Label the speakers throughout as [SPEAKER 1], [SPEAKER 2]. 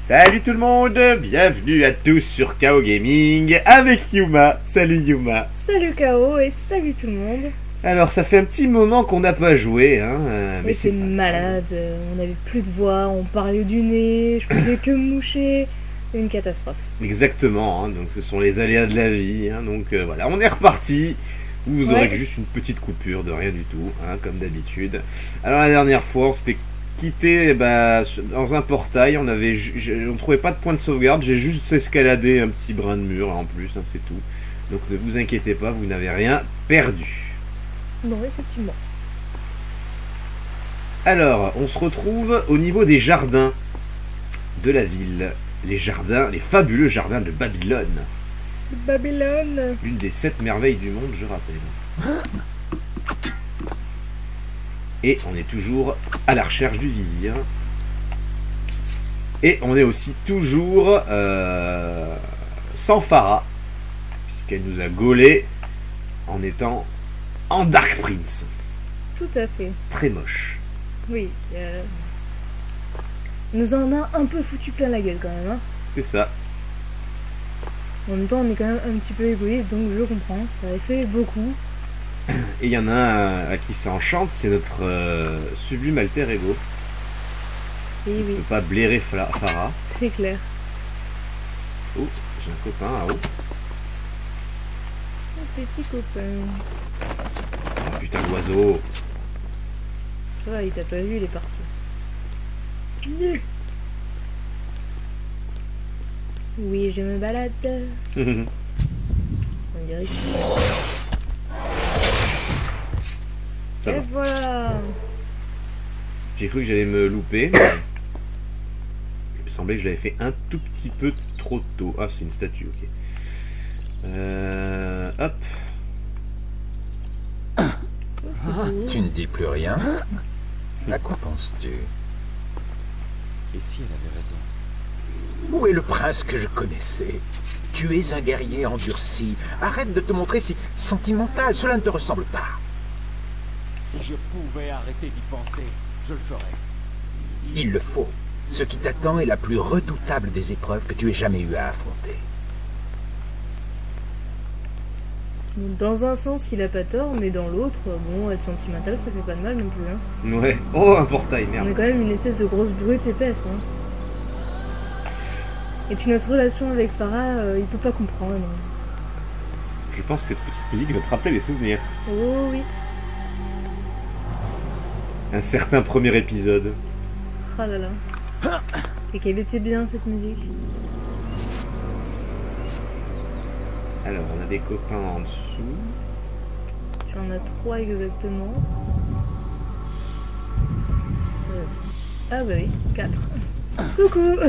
[SPEAKER 1] Salut tout le monde, bienvenue à tous sur KO Gaming avec Yuma. Salut Yuma.
[SPEAKER 2] Salut KO et salut tout le monde.
[SPEAKER 1] Alors ça fait un petit moment qu'on n'a pas joué, hein.
[SPEAKER 2] Mais c'est malade, on n'avait plus de voix, on parlait du nez, je faisais que me moucher. Une catastrophe.
[SPEAKER 1] Exactement, hein, donc ce sont les aléas de la vie, hein, donc voilà, on est reparti. Vous aurez juste une petite coupure de rien du tout, hein, comme d'habitude. Alors la dernière fois, on s'était quitté dans un portail, on trouvait pas de point de sauvegarde, j'ai juste escaladé un petit brin de mur en plus, hein, c'est tout. Donc ne vous inquiétez pas, vous n'avez rien perdu.
[SPEAKER 2] Non, effectivement.
[SPEAKER 1] Alors, on se retrouve au niveau des jardins de la ville. Les fabuleux jardins de Babylone.
[SPEAKER 2] Babylone.
[SPEAKER 1] L'une des 7 merveilles du monde, je rappelle. Et on est toujours à la recherche du vizir. Et on est aussi toujours sans Pharah, puisqu'elle nous a gaulé en étant en Dark Prince.
[SPEAKER 2] Tout à fait.
[SPEAKER 1] Très moche.
[SPEAKER 2] Oui. Nous en a un peu foutu plein la gueule quand même. Hein.
[SPEAKER 1] C'est ça.
[SPEAKER 2] En même temps, on est quand même un petit peu égoïste, donc je comprends. Ça a fait beaucoup.
[SPEAKER 1] Et il y en a un à qui ça enchante, c'est notre sublime alter ego.
[SPEAKER 2] Et oui.
[SPEAKER 1] On ne peut pas blairer Pharah.
[SPEAKER 2] C'est clair.
[SPEAKER 1] Oh, j'ai un copain là-haut.
[SPEAKER 2] Un petit copain.
[SPEAKER 1] Oh, putain d'oiseau.
[SPEAKER 2] Ça va, il t'a pas vu, il est parti. Oui, je me balade. On dirait que...
[SPEAKER 1] Ça
[SPEAKER 2] Et
[SPEAKER 1] va.
[SPEAKER 2] voilà.
[SPEAKER 1] J'ai cru que j'allais me louper. Il me semblait que je l'avais fait un tout petit peu trop tôt. Ah, c'est une statue, ok. Hop.
[SPEAKER 3] Tu ne dis plus rien? À quoi penses-tu?
[SPEAKER 4] Et si elle avait raison?
[SPEAKER 3] Où est le prince que je connaissais? Tu es un guerrier endurci. Arrête de te montrer si sentimental, cela ne te ressemble pas.
[SPEAKER 4] Si je pouvais arrêter d'y penser, je le ferais.
[SPEAKER 3] Il le faut. Ce qui t'attend est la plus redoutable des épreuves que tu aies jamais eu à affronter.
[SPEAKER 2] Dans un sens, il a pas tort, mais dans l'autre, bon, être sentimental, ça fait pas de mal non plus. Hein.
[SPEAKER 1] Ouais. Oh, un portail, merde.
[SPEAKER 2] On est quand même une espèce de grosse brute épaisse. Hein. Et puis notre relation avec Pharah, il peut pas comprendre.
[SPEAKER 1] Je pense que cette petite musique va te rappeler des souvenirs.
[SPEAKER 2] Oh oui.
[SPEAKER 1] Un certain premier épisode.
[SPEAKER 2] Oh là là. Et qu'elle était bien cette musique.
[SPEAKER 1] Alors, on a des copains en dessous.
[SPEAKER 2] Tu en as 3 exactement. Ah bah oui, 4. Coucou.
[SPEAKER 1] On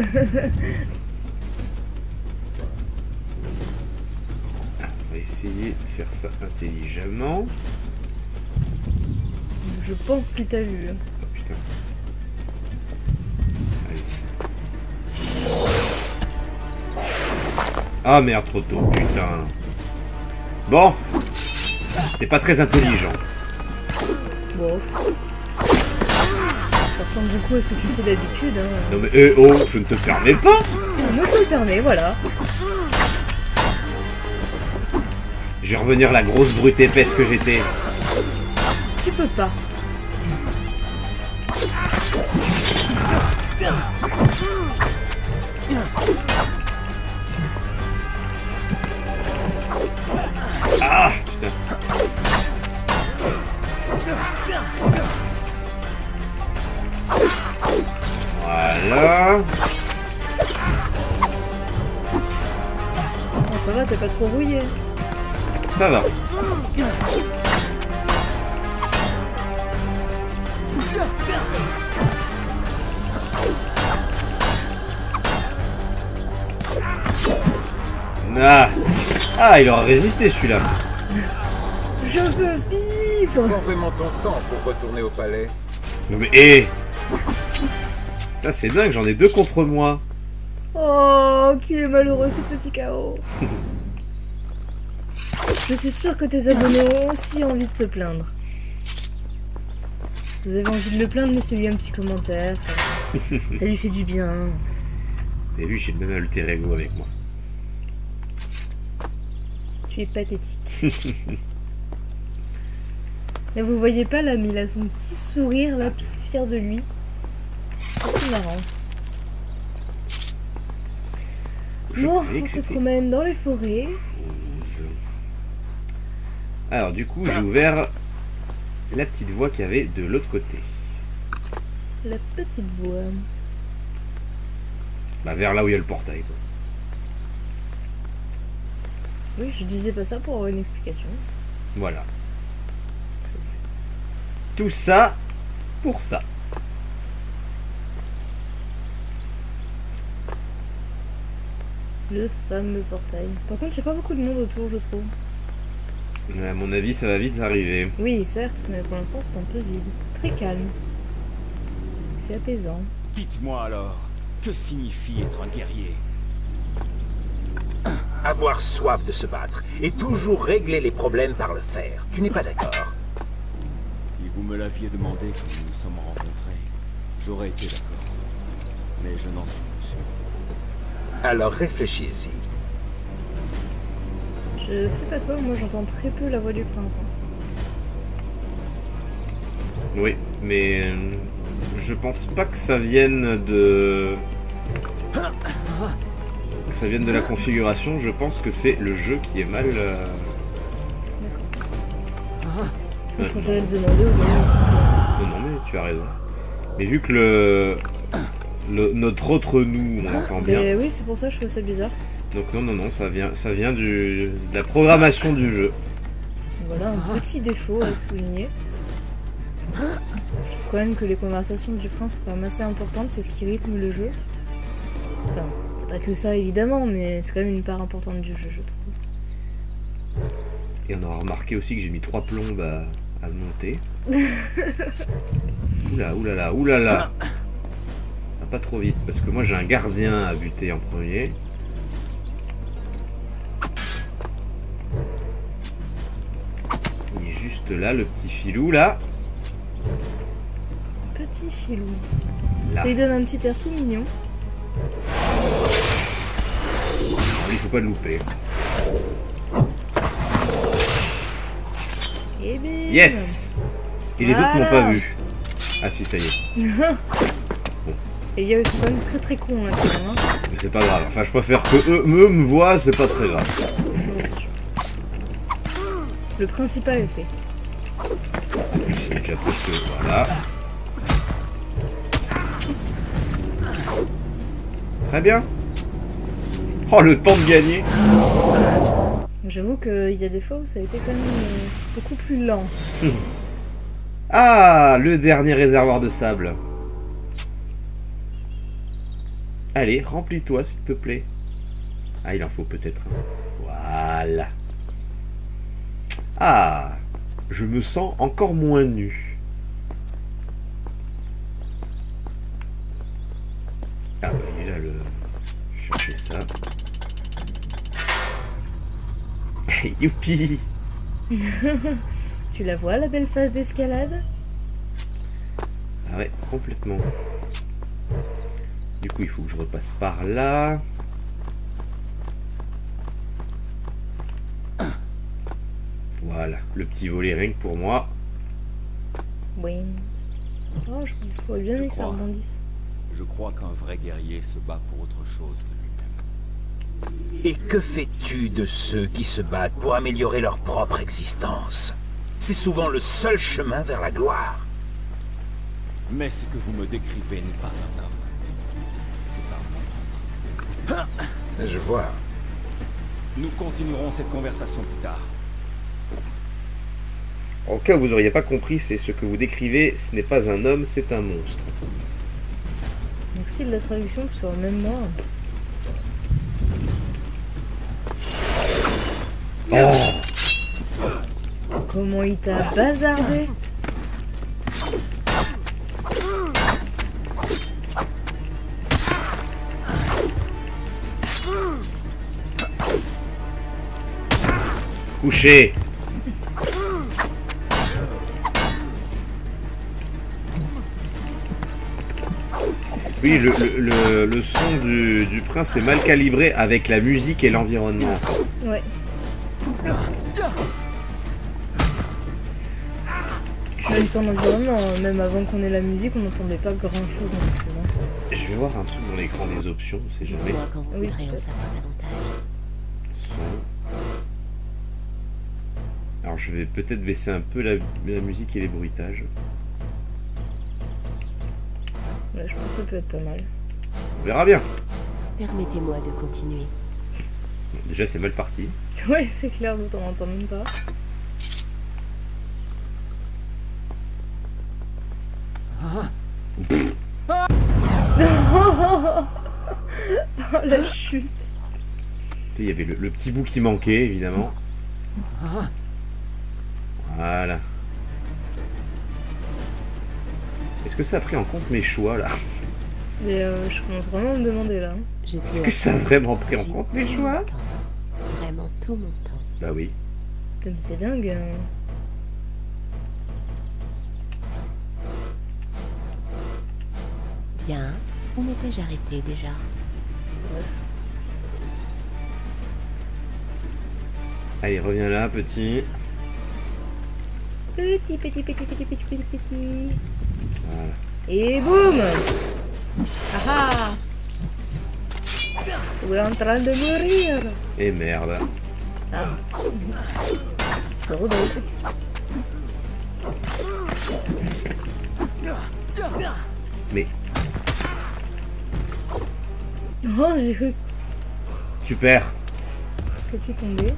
[SPEAKER 1] va essayer de faire ça intelligemment.
[SPEAKER 2] Je pense qu'il t'a vu.
[SPEAKER 1] Oh putain. Allez. Ah merde, trop tôt, putain. Bon. C'était pas très intelligent.
[SPEAKER 2] Bon. Ça ressemble beaucoup à ce que tu fais d'habitude. Hein.
[SPEAKER 1] Non mais je ne te permets pas.
[SPEAKER 2] Moi je me permets, voilà.
[SPEAKER 1] Je vais revenir la grosse brute épaisse que j'étais.
[SPEAKER 2] Tu peux pas.
[SPEAKER 1] Ah putain. Voilà.
[SPEAKER 2] Oh, ça va, t'es pas trop rouillé.
[SPEAKER 1] Ça va. Ah, il aura résisté celui-là.
[SPEAKER 2] Je veux vivre.
[SPEAKER 3] Prends vraiment ton temps pour retourner au palais.
[SPEAKER 1] Non mais là c'est dingue, j'en ai 2 contre moi.
[SPEAKER 2] Oh, qu'il est malheureux ce petit chaos. Je suis sûre que tes abonnés ont aussi envie de te plaindre. Vous avez envie de le plaindre, laissez-lui un petit commentaire. Ça lui fait du bien.
[SPEAKER 1] Vous avez vu, j'ai le même alter ego avec moi.
[SPEAKER 2] Tu es pathétique. Mais vous voyez pas là, mais il a son petit sourire là, tout fier de lui. C'est marrant. Bon, on se promène dans les forêts.
[SPEAKER 1] Alors du coup, j'ai ouvert la petite voie qu'il y avait de l'autre côté.
[SPEAKER 2] La petite voie.
[SPEAKER 1] Bah vers là où il y a le portail, quoi.
[SPEAKER 2] Oui, je disais pas ça pour avoir une explication.
[SPEAKER 1] Voilà. Tout ça pour ça.
[SPEAKER 2] Le fameux portail. Par contre, il n'y a pas beaucoup de monde autour, je trouve.
[SPEAKER 1] À mon avis, ça va vite arriver.
[SPEAKER 2] Oui, certes, mais pour l'instant, c'est un peu vide. C'est très calme. C'est apaisant.
[SPEAKER 4] Dites-moi alors, que signifie être un guerrier?
[SPEAKER 3] Avoir soif de se battre et toujours régler les problèmes par le fer. Tu n'es pas d'accord?
[SPEAKER 4] Si vous me l'aviez demandé quand nous nous sommes rencontrés, j'aurais été d'accord. Mais je n'en suis pas sûr.
[SPEAKER 3] Alors réfléchis-y.
[SPEAKER 2] Je sais pas toi, moi j'entends très peu la voix du prince.
[SPEAKER 1] Oui, mais je pense pas que ça vienne de... que ça vienne de la configuration, je pense que c'est le jeu qui est mal...
[SPEAKER 2] D'accord. Je préférais te demander au moins.
[SPEAKER 1] Non, mais tu as raison. Mais vu que notre autre nous, on entend bien...
[SPEAKER 2] Mais oui, c'est pour ça que je trouve ça bizarre.
[SPEAKER 1] Donc non, ça vient de la programmation du jeu.
[SPEAKER 2] Voilà un petit défaut à souligner. Je trouve quand même que les conversations du prince sont quand même assez importantes, c'est ce qui rythme le jeu. Enfin, pas que ça évidemment, mais c'est quand même une part importante du jeu, je trouve.
[SPEAKER 1] Et on aura remarqué aussi que j'ai mis 3 plombes à monter. Oulala. Pas trop vite, parce que moi j'ai un gardien à buter en premier. Il est juste là, le petit filou là.
[SPEAKER 2] Petit filou.
[SPEAKER 1] Là.
[SPEAKER 2] Ça lui donne un petit air tout mignon.
[SPEAKER 1] Alors, il faut pas le louper.
[SPEAKER 2] Et bim.
[SPEAKER 1] Yes. Et les autres m'ont pas vu. Ah si, ça y est.
[SPEAKER 2] Et il y a aussi quand même très très con là quand même. Hein.
[SPEAKER 1] Mais c'est pas grave. Enfin, je préfère que eux me voient, c'est pas très grave.
[SPEAKER 2] Le principal est fait.
[SPEAKER 1] C'est déjà presque... Voilà. Très bien. Oh, le temps de gagner.
[SPEAKER 2] J'avoue qu'il y a des fois où ça a été quand même beaucoup plus lent.
[SPEAKER 1] Ah, le dernier réservoir de sable. Allez, remplis-toi s'il te plaît. Ah, il en faut peut-être un. Voilà. Ah, je me sens encore moins nu. Ah bah il est là le... Chercher ça. Youpi.
[SPEAKER 2] Tu la vois la belle phase d'escalade?
[SPEAKER 1] Ah ouais, complètement. Du coup, il faut que je repasse par là. Voilà, le petit volet rien que pour moi.
[SPEAKER 2] Oui. Oh, je pourrais bien que ça rebondisse.
[SPEAKER 4] Je crois qu'un vrai guerrier se bat pour autre chose que lui-même.
[SPEAKER 3] Et que fais-tu de ceux qui se battent pour améliorer leur propre existence? C'est souvent le seul chemin vers la gloire.
[SPEAKER 4] Mais ce que vous me décrivez n'est pas un homme. C'est un monstre.
[SPEAKER 3] Je vois.
[SPEAKER 4] Nous continuerons cette conversation plus tard.
[SPEAKER 1] En cas où vous n'auriez pas compris, c'est ce que vous décrivez, ce n'est pas un homme, c'est un monstre.
[SPEAKER 2] Merci de la traduction, que ce soit même moi.
[SPEAKER 1] Oh.
[SPEAKER 2] Comment il t'a bazardé?
[SPEAKER 1] Couché. Oui, le son du prince est mal calibré avec la musique et l'environnement.
[SPEAKER 2] Ouais. Même sans l'environnement, même avant qu'on ait la musique, on n'entendait pas grand chose non plus. Hein.
[SPEAKER 1] Je vais voir un truc dans l'écran des options, on sait jamais.
[SPEAKER 5] Dites-moi quand vous
[SPEAKER 2] Oui,
[SPEAKER 5] voudrez en
[SPEAKER 2] peut-être.
[SPEAKER 5] savoir davantage.
[SPEAKER 1] Son. Alors je vais peut-être baisser un peu la musique et les bruitages.
[SPEAKER 2] Ouais, je pense que ça peut être pas mal.
[SPEAKER 1] On verra bien.
[SPEAKER 5] Permettez-moi de continuer.
[SPEAKER 1] Bon, déjà c'est mal parti.
[SPEAKER 2] Ouais, c'est clair, d'autant on entend même pas. Oh la chute.
[SPEAKER 1] Il y avait le petit bout qui manquait évidemment. Voilà. Est-ce que ça a pris en compte mes choix là?
[SPEAKER 2] Mais je commence vraiment à me demander là.
[SPEAKER 5] Je
[SPEAKER 1] Est-ce
[SPEAKER 5] peux
[SPEAKER 1] que ça a vraiment pris en
[SPEAKER 5] agir
[SPEAKER 1] compte
[SPEAKER 5] tout
[SPEAKER 1] mes
[SPEAKER 5] mon
[SPEAKER 1] choix?
[SPEAKER 5] temps. Vraiment tout mon temps.
[SPEAKER 1] Bah oui.
[SPEAKER 2] Comme c'est dingue. Hein.
[SPEAKER 5] Bien. Où m'étais-je arrêté déjà?
[SPEAKER 1] Allez, reviens là, petit.
[SPEAKER 2] Petit.
[SPEAKER 1] Voilà.
[SPEAKER 2] Et boum. Ah ah. Tu es en train de mourir.
[SPEAKER 1] Et merde.
[SPEAKER 2] Ah. Sors d'eau.
[SPEAKER 1] Mais
[SPEAKER 2] Oh, j'ai cru
[SPEAKER 1] tu perds.
[SPEAKER 2] que tu tombais.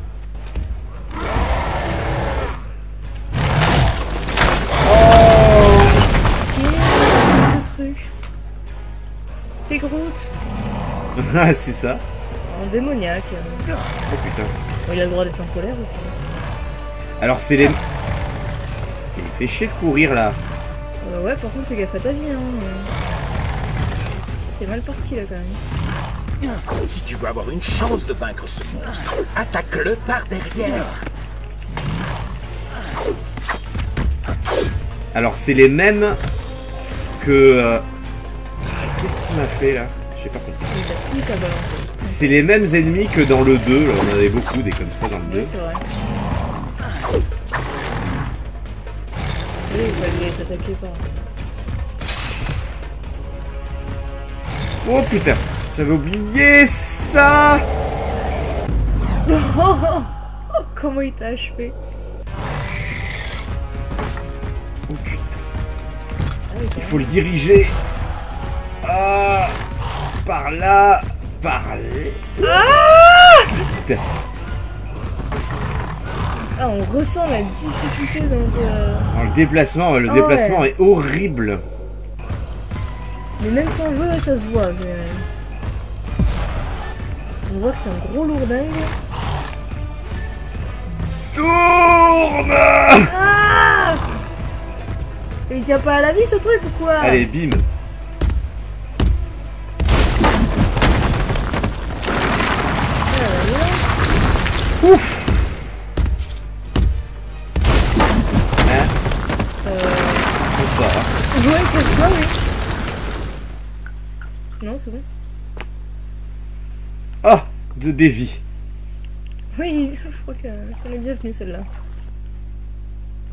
[SPEAKER 2] Qu'est-ce que c'est ce truc? C'est Groot.
[SPEAKER 1] Ah, c'est ça.
[SPEAKER 2] En démoniaque.
[SPEAKER 1] Oh putain.
[SPEAKER 2] Bon, il a le droit d'être en colère aussi.
[SPEAKER 1] Alors c'est les... Il fait chier de courir là.
[SPEAKER 2] Ouais, par contre, fais gaffe à ta vie. Hein. T'es mal parti là quand même.
[SPEAKER 3] Si tu veux avoir une chance de vaincre ce monstre, attaque-le par derrière.
[SPEAKER 1] Alors c'est les mêmes que... Qu'est-ce qu'il m'a fait là? J'ai pas compris.
[SPEAKER 2] Il t'a plus qu'à balancer.
[SPEAKER 1] C'est les mêmes ennemis que dans le 2. Là, on avait beaucoup des comme ça dans le 2.
[SPEAKER 2] Oui, c'est vrai. Oui, il fallait les attaquer pas.
[SPEAKER 1] Oh putain, j'avais oublié ça.
[SPEAKER 2] Oh, comment il t'a achevé?
[SPEAKER 1] Oh putain,
[SPEAKER 2] Ah oui,
[SPEAKER 1] il faut le diriger. Ah, par là, par là. Putain.
[SPEAKER 2] Ah, on ressent la difficulté dans
[SPEAKER 1] Alors, le déplacement
[SPEAKER 2] Ah
[SPEAKER 1] déplacement
[SPEAKER 2] ouais.
[SPEAKER 1] est horrible.
[SPEAKER 2] Mais même sans jeu, ça se voit. Mais... On voit que c'est un gros lourdingue.
[SPEAKER 1] Tourne.
[SPEAKER 2] Ah! Il tient pas à la vie ce truc ou quoi?
[SPEAKER 1] Allez, bim. Ouf. Hein? Bonsoir.
[SPEAKER 2] Ouais, casse-toi, oui. Non, c'est bon.
[SPEAKER 1] Ah, de dévi.
[SPEAKER 2] Oui, je crois que ça m'est bienvenue celle-là.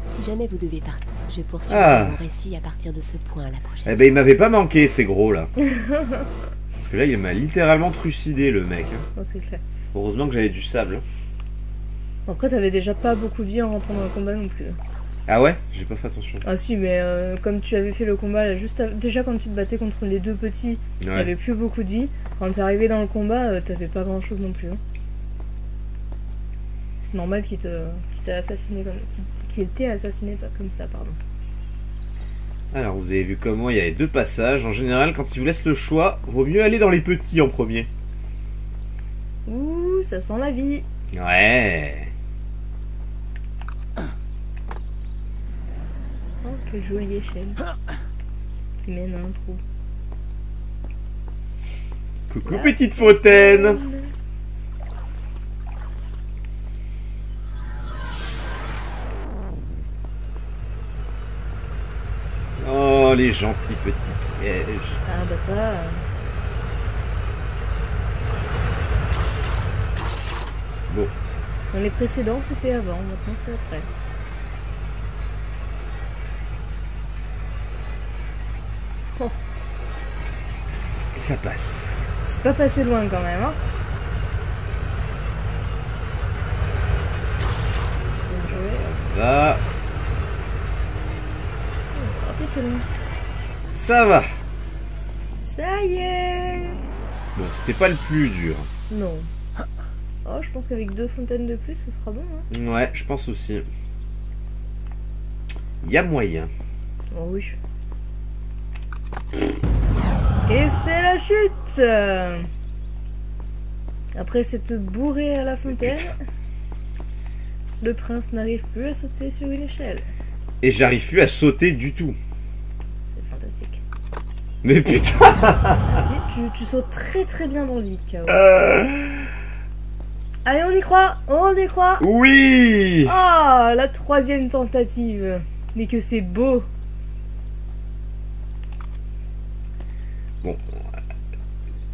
[SPEAKER 5] Si jamais vous devez partir, je poursuivrai
[SPEAKER 1] Ah.
[SPEAKER 5] mon récit à partir de ce point la prochaine.
[SPEAKER 1] Eh ben, il m'avait pas manqué ces gros là. Parce que là, il m'a littéralement trucidé le mec. Hein.
[SPEAKER 2] Oh, c'est clair.
[SPEAKER 1] Heureusement que j'avais du sable.
[SPEAKER 2] Après, t'avais déjà pas beaucoup de vie en rentrant dans le combat non plus.
[SPEAKER 1] Ah ouais? J'ai pas fait attention.
[SPEAKER 2] Ah si, mais comme tu avais fait le combat, là, déjà quand tu te battais contre les deux petits,
[SPEAKER 1] Ouais.
[SPEAKER 2] t'avais plus beaucoup de vie. Quand t'es arrivé dans le combat, t'avais pas grand chose non plus. Hein. C'est normal qu'il t'ait assassiné qu'il t'ait assassiné pas comme ça, pardon.
[SPEAKER 1] Alors, vous avez vu comme moi, il y avait deux passages. En général, quand ils vous laissent le choix, vaut mieux aller dans les petits en premier.
[SPEAKER 2] Ouh, ça sent la vie.
[SPEAKER 1] Ouais.
[SPEAKER 2] Oh, quelle jolie échelle. Qui mène à un trou.
[SPEAKER 1] Coucou petite fontaine. Oh, les gentils petits piège.
[SPEAKER 2] Ah bah ça...
[SPEAKER 1] Bon.
[SPEAKER 2] Dans les précédents, c'était avant, maintenant c'est après. Oh,
[SPEAKER 1] Ça passe.
[SPEAKER 2] c'est pas passé loin quand même, hein. Bien joué.
[SPEAKER 1] Ça va.
[SPEAKER 2] Oh putain.
[SPEAKER 1] Ça va.
[SPEAKER 2] Ça y est.
[SPEAKER 1] Bon, c'était pas le plus dur.
[SPEAKER 2] Non. Oh, je pense qu'avec 2 fontaines de plus, ce sera bon, hein.
[SPEAKER 1] Ouais, je pense aussi. Il y a moyen.
[SPEAKER 2] Oh oui. Et c'est la chute. Après s'être bourré à la fontaine, le prince n'arrive plus à sauter sur une échelle.
[SPEAKER 1] Et j'arrive plus à sauter du tout.
[SPEAKER 2] C'est fantastique.
[SPEAKER 1] Mais putain.
[SPEAKER 2] Ah, si, tu sautes très très bien dans le vide, K.O. Allez, on y croit. On y croit.
[SPEAKER 1] Oui.
[SPEAKER 2] Ah, la 3e tentative. Mais que c'est beau.
[SPEAKER 1] Bon,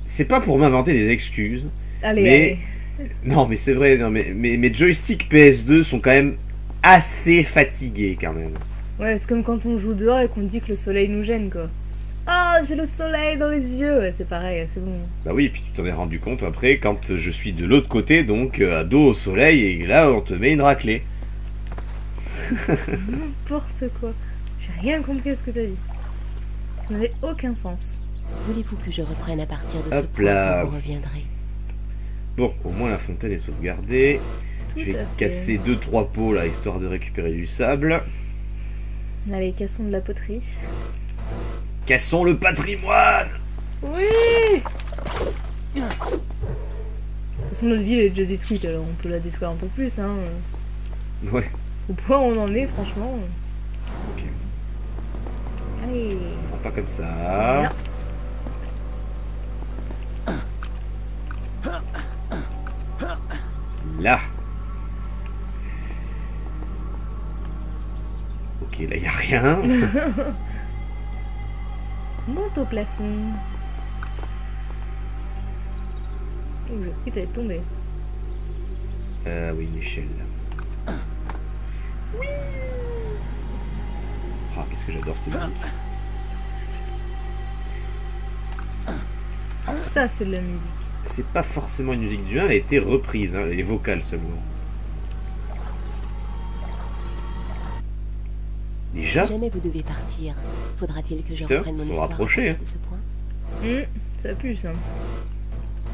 [SPEAKER 1] c'est pas pour m'inventer des excuses.
[SPEAKER 2] Allez,
[SPEAKER 1] Mais-
[SPEAKER 2] allez.
[SPEAKER 1] Non, mais c'est vrai, non, mais mes joysticks PS2 sont quand même assez fatigués quand même.
[SPEAKER 2] Ouais, c'est comme quand on joue dehors et qu'on dit que le soleil nous gêne, quoi. Ah, j'ai le soleil dans les yeux. Ouais, c'est pareil, c'est bon.
[SPEAKER 1] Bah oui, et puis tu t'en es rendu compte après quand je suis de l'autre côté, donc à dos au soleil, et là on te met une raclée.
[SPEAKER 2] N'importe quoi. J'ai rien compris à ce que t'as dit. Ça n'avait aucun sens.
[SPEAKER 5] Voulez-vous que je reprenne à partir de ce
[SPEAKER 1] Hop
[SPEAKER 5] point
[SPEAKER 1] là.
[SPEAKER 5] quand vous reviendrez?
[SPEAKER 1] Bon, au moins la fontaine est sauvegardée.
[SPEAKER 2] Tout
[SPEAKER 1] Je vais
[SPEAKER 2] à fait.
[SPEAKER 1] casser 2-3 pots là, histoire de récupérer du sable.
[SPEAKER 2] Allez, cassons de la poterie.
[SPEAKER 1] Cassons le patrimoine.
[SPEAKER 2] Oui. De toute façon, notre ville est déjà détruite, alors on peut la détruire un peu plus, hein.
[SPEAKER 1] Ouais,
[SPEAKER 2] Au point où on en est, franchement.
[SPEAKER 1] ok.
[SPEAKER 2] Allez.
[SPEAKER 1] On prend pas comme ça. Là. Ok, là il y a rien.
[SPEAKER 2] Monte au plafond. Oh, j'ai cru que t'allais tomber.
[SPEAKER 1] Oui, une échelle. Oui. Ah, qu'est-ce que j'adore cette musique.
[SPEAKER 2] Ça, c'est de la musique.
[SPEAKER 1] C'est pas forcément une musique du 1, elle a été reprise, hein, elle est vocale seulement. Déjà
[SPEAKER 5] Si jamais vous devez partir, faudra-t-il que je
[SPEAKER 1] Putain,
[SPEAKER 5] reprenne mon
[SPEAKER 1] faut
[SPEAKER 5] histoire à
[SPEAKER 1] rapprocher,
[SPEAKER 5] partir
[SPEAKER 1] hein.
[SPEAKER 5] de ce point?
[SPEAKER 2] Ça pue, ça.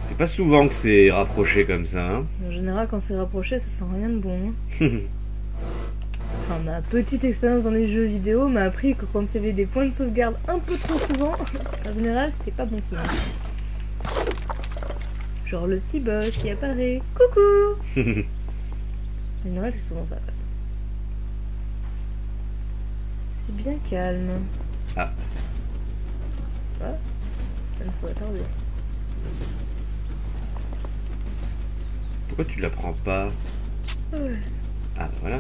[SPEAKER 1] C'est pas souvent que c'est rapproché comme ça. Hein.
[SPEAKER 2] En général, quand c'est rapproché, ça sent rien de bon. Hein. Enfin, ma petite expérience dans les jeux vidéo m'a appris que quand il y avait des points de sauvegarde un peu trop souvent, en général, c'était pas bon signe. Genre le petit boss qui apparaît. Coucou. En général, c'est souvent ça. en fait. C'est bien calme.
[SPEAKER 1] Ah.
[SPEAKER 2] Ah, ça ne pourrait tarder.
[SPEAKER 1] Pourquoi tu la prends pas?
[SPEAKER 2] Ouais.
[SPEAKER 1] Ah, voilà.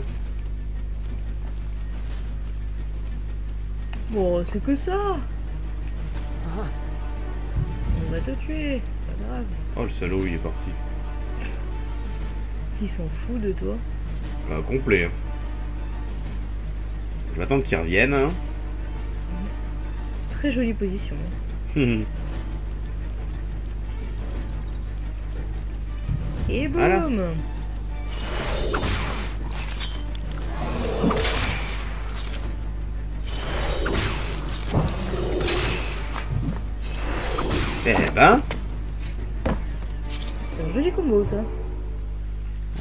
[SPEAKER 2] Bon, c'est que ça. On va te tuer, c'est pas grave.
[SPEAKER 1] Oh, le salaud, il est parti.
[SPEAKER 2] Ils sont fous de toi.
[SPEAKER 1] Complet. Hein. Je vais attendre qu'il revienne. Hein.
[SPEAKER 2] Très jolie position. Et boum.
[SPEAKER 1] Voilà. Eh ben.
[SPEAKER 2] C'est un joli combo ça.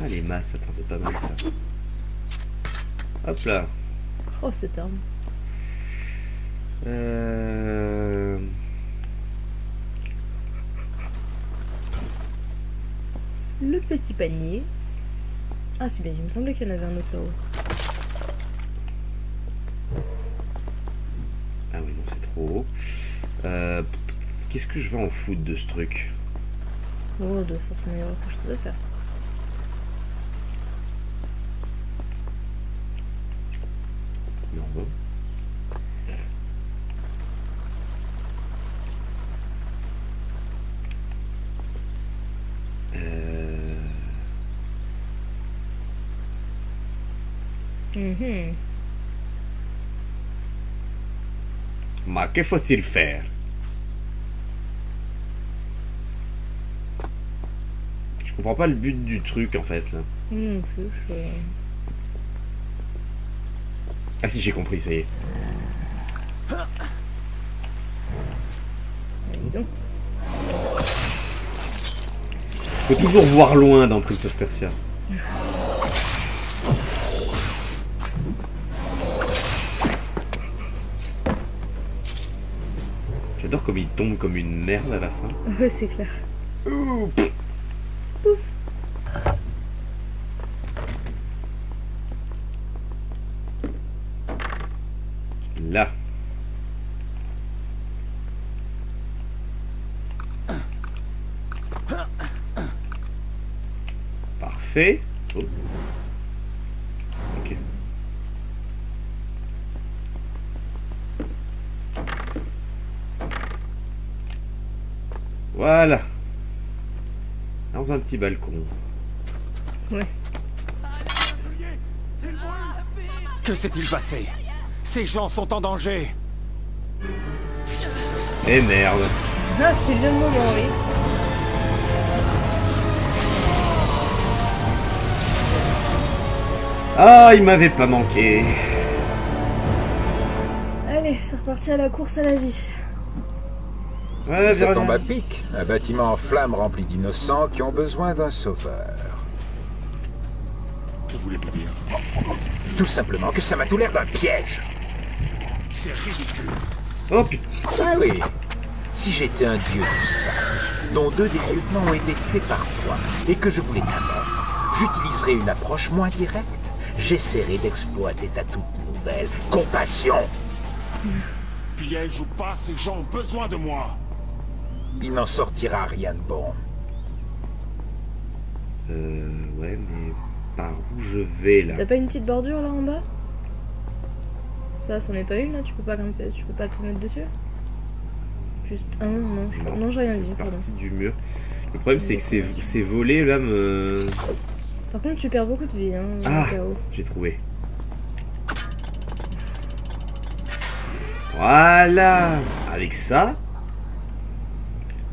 [SPEAKER 1] Ah, les masses, attends, c'est pas mal ça. Hop là.
[SPEAKER 2] Oh cette arme. Le petit panier. Ah c'est bien, il me semblait qu'il y en avait un autre là-haut.
[SPEAKER 1] Ah oui, non, c'est trop haut. Qu'est-ce que je vais en foutre de ce truc?
[SPEAKER 2] Oh, de toute façon, il y aura quelque chose à faire.
[SPEAKER 1] Non, bon.
[SPEAKER 2] Mhm.
[SPEAKER 1] Mais que faut-il faire? Je comprends pas le but du truc en fait là.
[SPEAKER 2] Non plus.
[SPEAKER 1] Ah si, j'ai compris, ça y est.
[SPEAKER 2] Dis donc.
[SPEAKER 1] Faut toujours voir loin dans Prince of Persia. J'adore comme il tombe comme une merde à la fin.
[SPEAKER 2] Ouais, c'est clair.
[SPEAKER 1] Ouh. Là. Parfait. Oh. Ok. Voilà. Dans un petit balcon.
[SPEAKER 2] Ouais.
[SPEAKER 6] Que s'est-il passé? Ces gens sont en danger.
[SPEAKER 1] Eh merde.
[SPEAKER 2] Ah, c'est le moment, oui.
[SPEAKER 1] Ah, il m'avait pas manqué.
[SPEAKER 2] Allez, c'est reparti à la course à la vie.
[SPEAKER 1] Ouais,
[SPEAKER 3] Ça
[SPEAKER 1] bien,
[SPEAKER 3] tombe à
[SPEAKER 1] bien.
[SPEAKER 3] pic. Un bâtiment en flammes rempli d'innocents qui ont besoin d'un sauveur.
[SPEAKER 4] Que voulez-vous dire?
[SPEAKER 3] Tout simplement que ça m'a tout l'air d'un piège.
[SPEAKER 4] C'est ridicule.
[SPEAKER 1] Oh putain.
[SPEAKER 3] Ah oui. Si j'étais un dieu du sable, dont 2 des lieutenants ont été tués par toi, et que je voulais ta mort, j'utiliserais une approche moins directe. J'essaierai d'exploiter ta toute nouvelle compassion.
[SPEAKER 4] Piège ou pas, ces gens ont besoin de moi.
[SPEAKER 3] Il n'en sortira rien de bon.
[SPEAKER 1] Ouais, mais par où je vais là?
[SPEAKER 2] T'as pas une petite bordure là en bas? Ça, c'en est pas une là? Tu peux pas grimper, tu peux pas te mettre dessus? Juste. Ah non, non, j'ai rien dit,
[SPEAKER 1] C'est
[SPEAKER 2] pardon.
[SPEAKER 1] parti du mur. Le problème c'est que ces volets là me...
[SPEAKER 2] Par contre, tu perds beaucoup de vie, hein,
[SPEAKER 1] Ah,
[SPEAKER 2] au cas où.
[SPEAKER 1] j'ai trouvé. Voilà. Avec ça,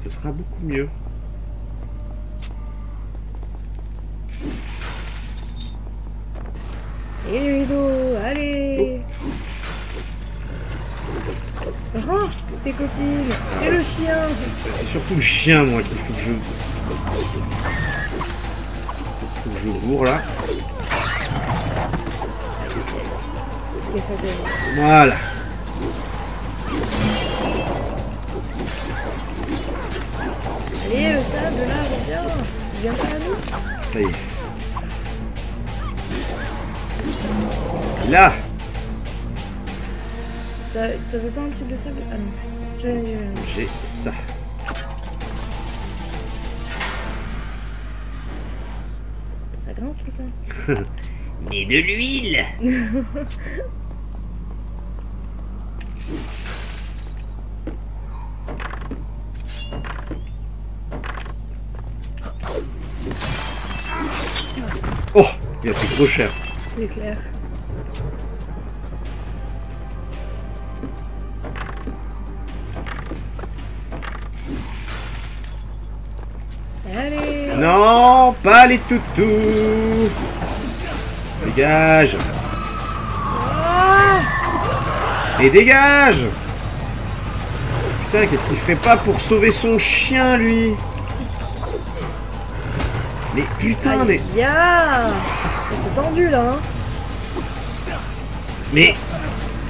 [SPEAKER 1] ce sera beaucoup mieux.
[SPEAKER 2] Et les rideaux, allez! Rends tes copines! Et le chien!
[SPEAKER 1] C'est surtout le chien, moi, qu'il faut que je bourre là.
[SPEAKER 2] Il est fatigué.
[SPEAKER 1] Voilà.
[SPEAKER 2] Allez, le sable là, reviens! Viens pas à nous!
[SPEAKER 1] Ça y est. Là.
[SPEAKER 2] T'avais pas un truc de sable? Ah non.
[SPEAKER 1] J'ai ça.
[SPEAKER 2] Ça grince tout ça.
[SPEAKER 1] Et de l'huile. Oh, il a fait trop cher.
[SPEAKER 2] C'est clair. Allez!
[SPEAKER 1] Non, pas les toutous. Dégage.
[SPEAKER 2] Ah!
[SPEAKER 1] Et dégage. Putain, qu'est-ce qu'il ferait pas pour sauver son chien, lui? Mais putain, mais...
[SPEAKER 2] Ya! C'est tendu là, hein?
[SPEAKER 1] Mais...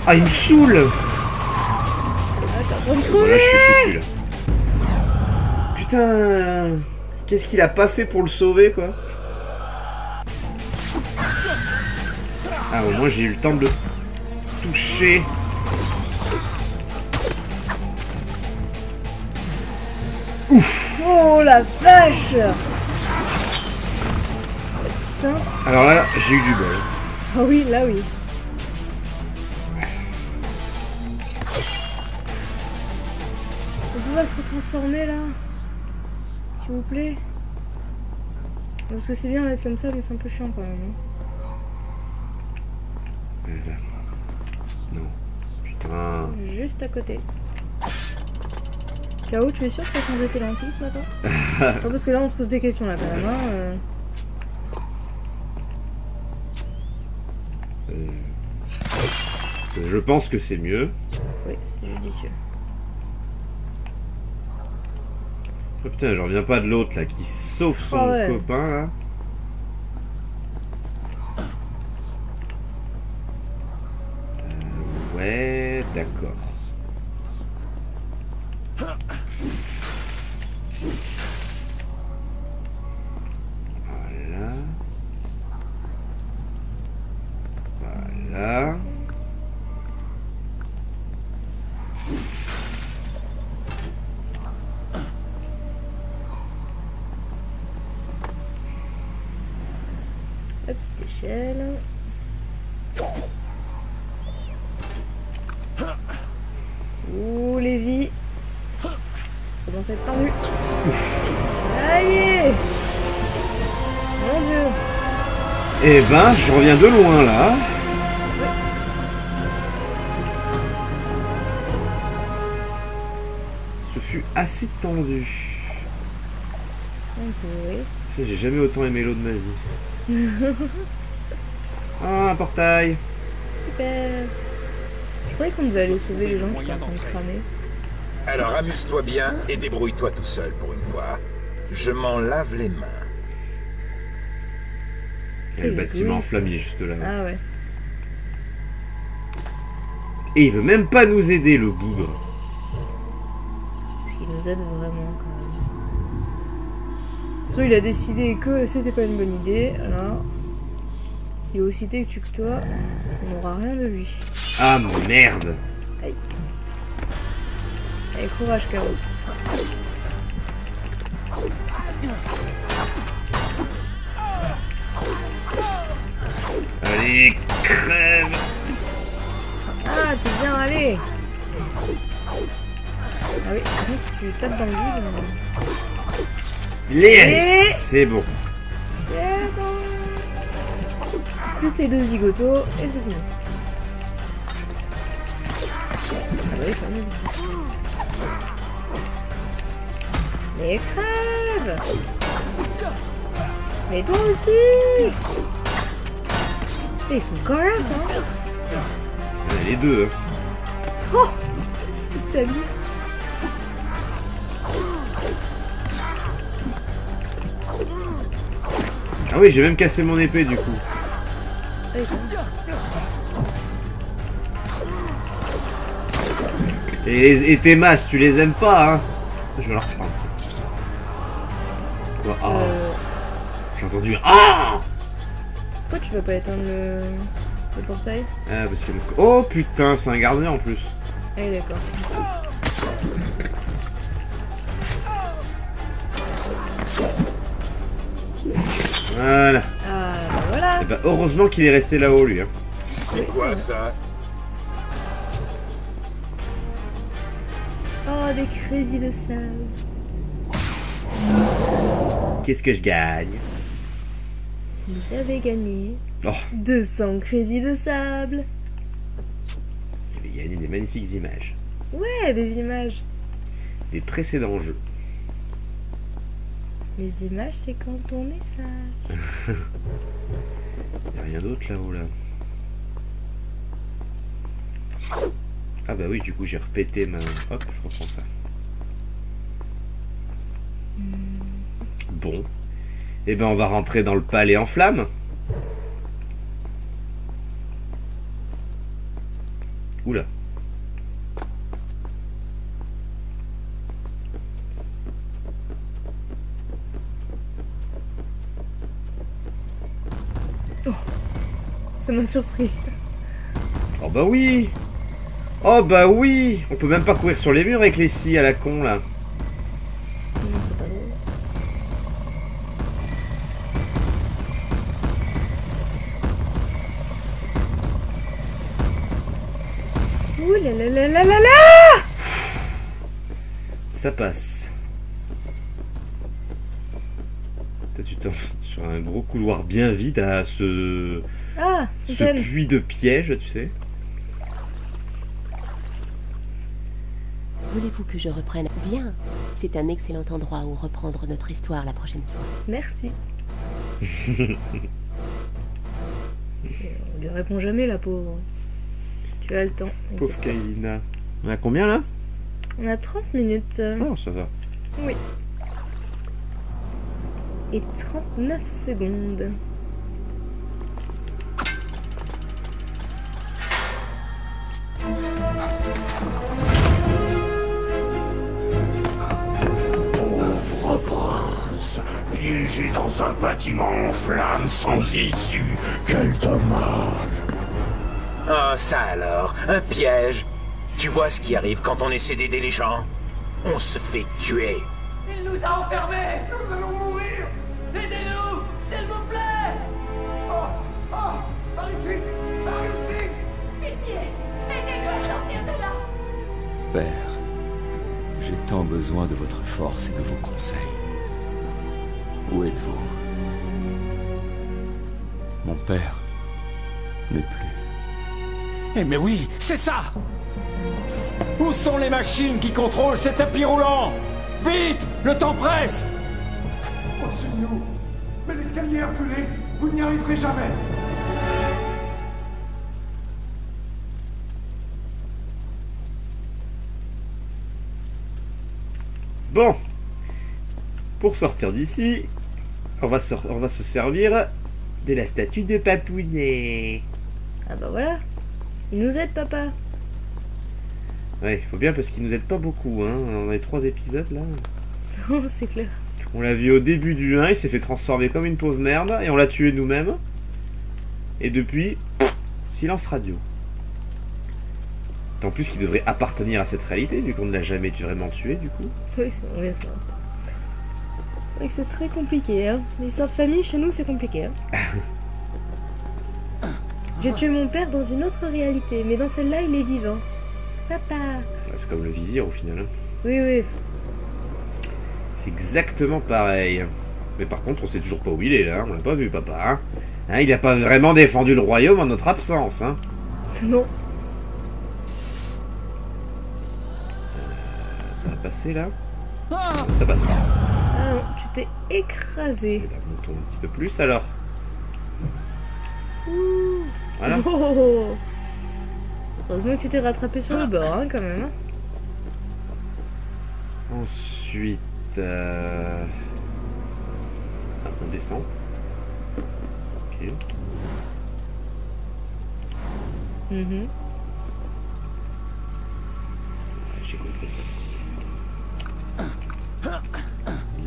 [SPEAKER 1] Ah, il me saoule.
[SPEAKER 2] Ah, t'es en train de
[SPEAKER 1] Voilà, je suis
[SPEAKER 2] crever!
[SPEAKER 1] foutu, là. Putain... Qu'est-ce qu'il a pas fait pour le sauver, quoi? Ah, au moins, j'ai eu le temps de le toucher.
[SPEAKER 2] Oh la vache! Putain!
[SPEAKER 1] Alors là, j'ai eu du bol.
[SPEAKER 2] Ah oui, là oui. On peut pas se retransformer là? S'il vous plaît? Parce que c'est bien d'être comme ça, mais c'est un peu chiant quand même. Hein.
[SPEAKER 1] Là. Non. Putain.
[SPEAKER 2] Juste à côté. K.O., tu es sûr que t'as changé tes lentilles ce matin? Non, parce que là on se pose des questions là quand même. Hein,
[SPEAKER 1] Je pense que c'est mieux.
[SPEAKER 2] Oui, c'est judicieux.
[SPEAKER 1] Oh putain, je reviens pas de l'autre là qui sauve son copain là. Ouais, d'accord. Voilà. Voilà.
[SPEAKER 2] La petite échelle. Ouh, Lévi. Commence à être tendu. Ça y est. Mon Dieu.
[SPEAKER 1] Eh ben, je reviens de loin là. Ce fut assez tendu.
[SPEAKER 2] Un peu, oui.
[SPEAKER 1] J'ai jamais autant aimé l'eau de ma vie. Ah, un portail.
[SPEAKER 2] Super. Je croyais qu'on nous allait sauver les gens qui étaient en train de cramer.
[SPEAKER 3] Alors amuse-toi bien et débrouille-toi tout seul pour une fois. Je m'en lave les mains.
[SPEAKER 1] Il y a le bâtiment enflammé juste là.
[SPEAKER 2] Ah ouais.
[SPEAKER 1] Et il veut même pas nous aider, le bougre.
[SPEAKER 2] Parce qu'il nous aide vraiment quand même. Soit il a décidé que c'était pas une bonne idée, alors s'il est aussi têtu que toi, on n'aura rien de lui.
[SPEAKER 1] Ah merde.
[SPEAKER 2] Aïe. Allez, courage, K.O.
[SPEAKER 1] Allez, crève.
[SPEAKER 2] Ah, t'es bien, allez. Ah oui, par contre, si tu tapes dans le vide...
[SPEAKER 1] Les... C'est bon.
[SPEAKER 2] C'est bon. Plus que les deux zigotos, et c'est fini. Ah bah oui, ça m'aide. Mais crève. Mais toi aussi. Ils sont corrects, hein.
[SPEAKER 1] Ouais, les deux.
[SPEAKER 2] Oh, c'est salut.
[SPEAKER 1] Ah oui, j'ai même cassé mon épée du coup.
[SPEAKER 2] Ah oui,
[SPEAKER 1] Et tes masses, tu les aimes pas, hein? Je vais leur reprendre. Quoi? Ah. J'ai entendu. Ah!
[SPEAKER 2] Pourquoi tu vas pas éteindre le portail?
[SPEAKER 1] Ah, parce que... Oh putain, c'est un gardien en plus.
[SPEAKER 2] Ah oui, d'accord.
[SPEAKER 1] Voilà.
[SPEAKER 2] Ah, bah voilà.
[SPEAKER 1] Et bah, heureusement qu'il est resté là-haut, lui. Hein.
[SPEAKER 3] C'est quoi ça?
[SPEAKER 2] Oh, des crédits de sable.
[SPEAKER 1] Qu'est-ce que je gagne?
[SPEAKER 2] Vous avez gagné
[SPEAKER 1] Oh,
[SPEAKER 2] 200 crédits de sable.
[SPEAKER 1] j'ai gagné des magnifiques images.
[SPEAKER 2] Ouais, des images.
[SPEAKER 1] Des précédents jeux.
[SPEAKER 2] Les images, c'est quand on est sage.
[SPEAKER 1] Y'a rien d'autre là-haut là. Ah bah oui, du coup j'ai repété ma... Hop, je reprends ça. Bon. Et ben on va rentrer dans le palais en flammes. Oula.
[SPEAKER 2] Ça m'a surpris.
[SPEAKER 1] Oh bah oui. Oh bah oui. On peut même pas courir sur les murs avec les scies à la con là.
[SPEAKER 2] Non, c'est pas drôle. Ouh là là là là là là.
[SPEAKER 1] Ça passe. Toi, tu t'en sur un gros couloir bien vide à ce
[SPEAKER 2] Ah,
[SPEAKER 1] ce
[SPEAKER 2] fontaine.
[SPEAKER 1] puits de piège, tu sais.
[SPEAKER 5] Voulez-vous que je reprenne? Bien. C'est un excellent endroit où reprendre notre histoire la prochaine fois.
[SPEAKER 2] Merci. On lui répond jamais, la pauvre. Tu as le temps.
[SPEAKER 1] Pauvre Kailina. On a combien là?
[SPEAKER 2] On a 30 minutes.
[SPEAKER 1] Oh, ça va.
[SPEAKER 2] Oui. Et 39 secondes.
[SPEAKER 7] Pauvre prince, piégé dans un bâtiment en flammes sans issue. Quel dommage.
[SPEAKER 3] Ah, ça alors, un piège. Tu vois ce qui arrive quand on essaie d'aider les gens? On se fait tuer.
[SPEAKER 8] Il nous a enfermés. Nous allons mourir. Aidez-nous, s'il vous plaît. Oh, par ici, par ici.
[SPEAKER 9] Pitié, aidez-nous à sortir de là.
[SPEAKER 4] Père, j'ai tant besoin de votre force et de vos conseils. Où êtes-vous? Mon père n'est plus.
[SPEAKER 6] Eh mais oui, c'est ça! Où sont les machines qui contrôlent ces tapis roulants? Vite! Le temps presse!
[SPEAKER 7] Au-dessus de nous. Mais l'escalier est appelé. Vous n'y arriverez jamais.
[SPEAKER 1] Bon. Pour sortir d'ici, on va se servir de la statue de Papounet.
[SPEAKER 2] Ah bah voilà. Il nous aide, papa.
[SPEAKER 1] Ouais, faut bien parce qu'il nous aide pas beaucoup, hein. On a les 3 épisodes là.
[SPEAKER 2] Oh, c'est clair.
[SPEAKER 1] On l'a vu au début du 1, il s'est fait transformer comme une pauvre merde et on l'a tué nous-mêmes. Et depuis, silence radio. En plus qu'il devrait appartenir à cette réalité, vu qu'on ne l'a jamais vraiment tué du coup.
[SPEAKER 2] Oui, c'est vrai, ça. C'est vrai que c'est très compliqué, hein. L'histoire de famille, chez nous, c'est compliqué, hein. J'ai tué mon père dans une autre réalité, mais dans celle-là, il est vivant. Papa.
[SPEAKER 1] C'est comme le vizir au final. Hein.
[SPEAKER 2] Oui, oui.
[SPEAKER 1] C'est exactement pareil. Mais par contre, on sait toujours pas où il est là, on l'a pas vu papa. Hein. Hein, il a pas vraiment défendu le royaume en notre absence. Hein.
[SPEAKER 2] Non.
[SPEAKER 1] Ça va passer là? Ça passe pas.
[SPEAKER 2] Ah non, tu t'es écrasé.
[SPEAKER 1] Eh ben, montons un petit peu plus alors.
[SPEAKER 2] Ouh.
[SPEAKER 1] Voilà.
[SPEAKER 2] Oh. Heureusement que tu t'es rattrapé sur le bord, hein, quand même. Hein.
[SPEAKER 1] Ensuite, on descend. Ok.
[SPEAKER 2] Mhm.
[SPEAKER 1] J'ai compris.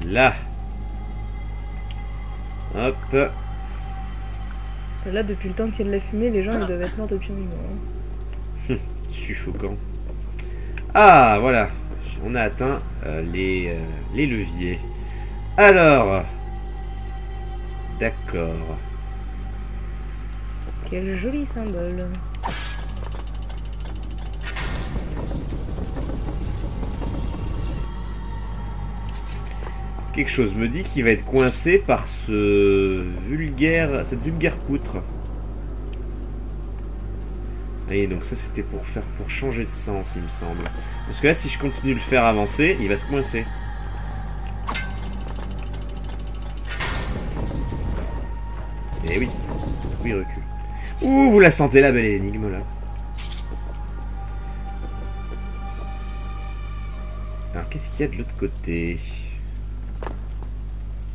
[SPEAKER 1] Là. Hop.
[SPEAKER 2] Là, depuis le temps qu'il y a de la fumée, les gens ils doivent être morts depuis un moment. Hein.
[SPEAKER 1] Suffocant. Ah, voilà. On a atteint les leviers. Alors. D'accord.
[SPEAKER 2] Quel joli symbole.
[SPEAKER 1] Quelque chose me dit qu'il va être coincé par cette vulgaire poutre. Et donc ça c'était pour changer de sens il me semble. Parce que là si je continue de le faire avancer, il va se coincer. Et oui, il recule. Ouh, vous la sentez la belle énigme là. Alors qu'est-ce qu'il y a de l'autre côté?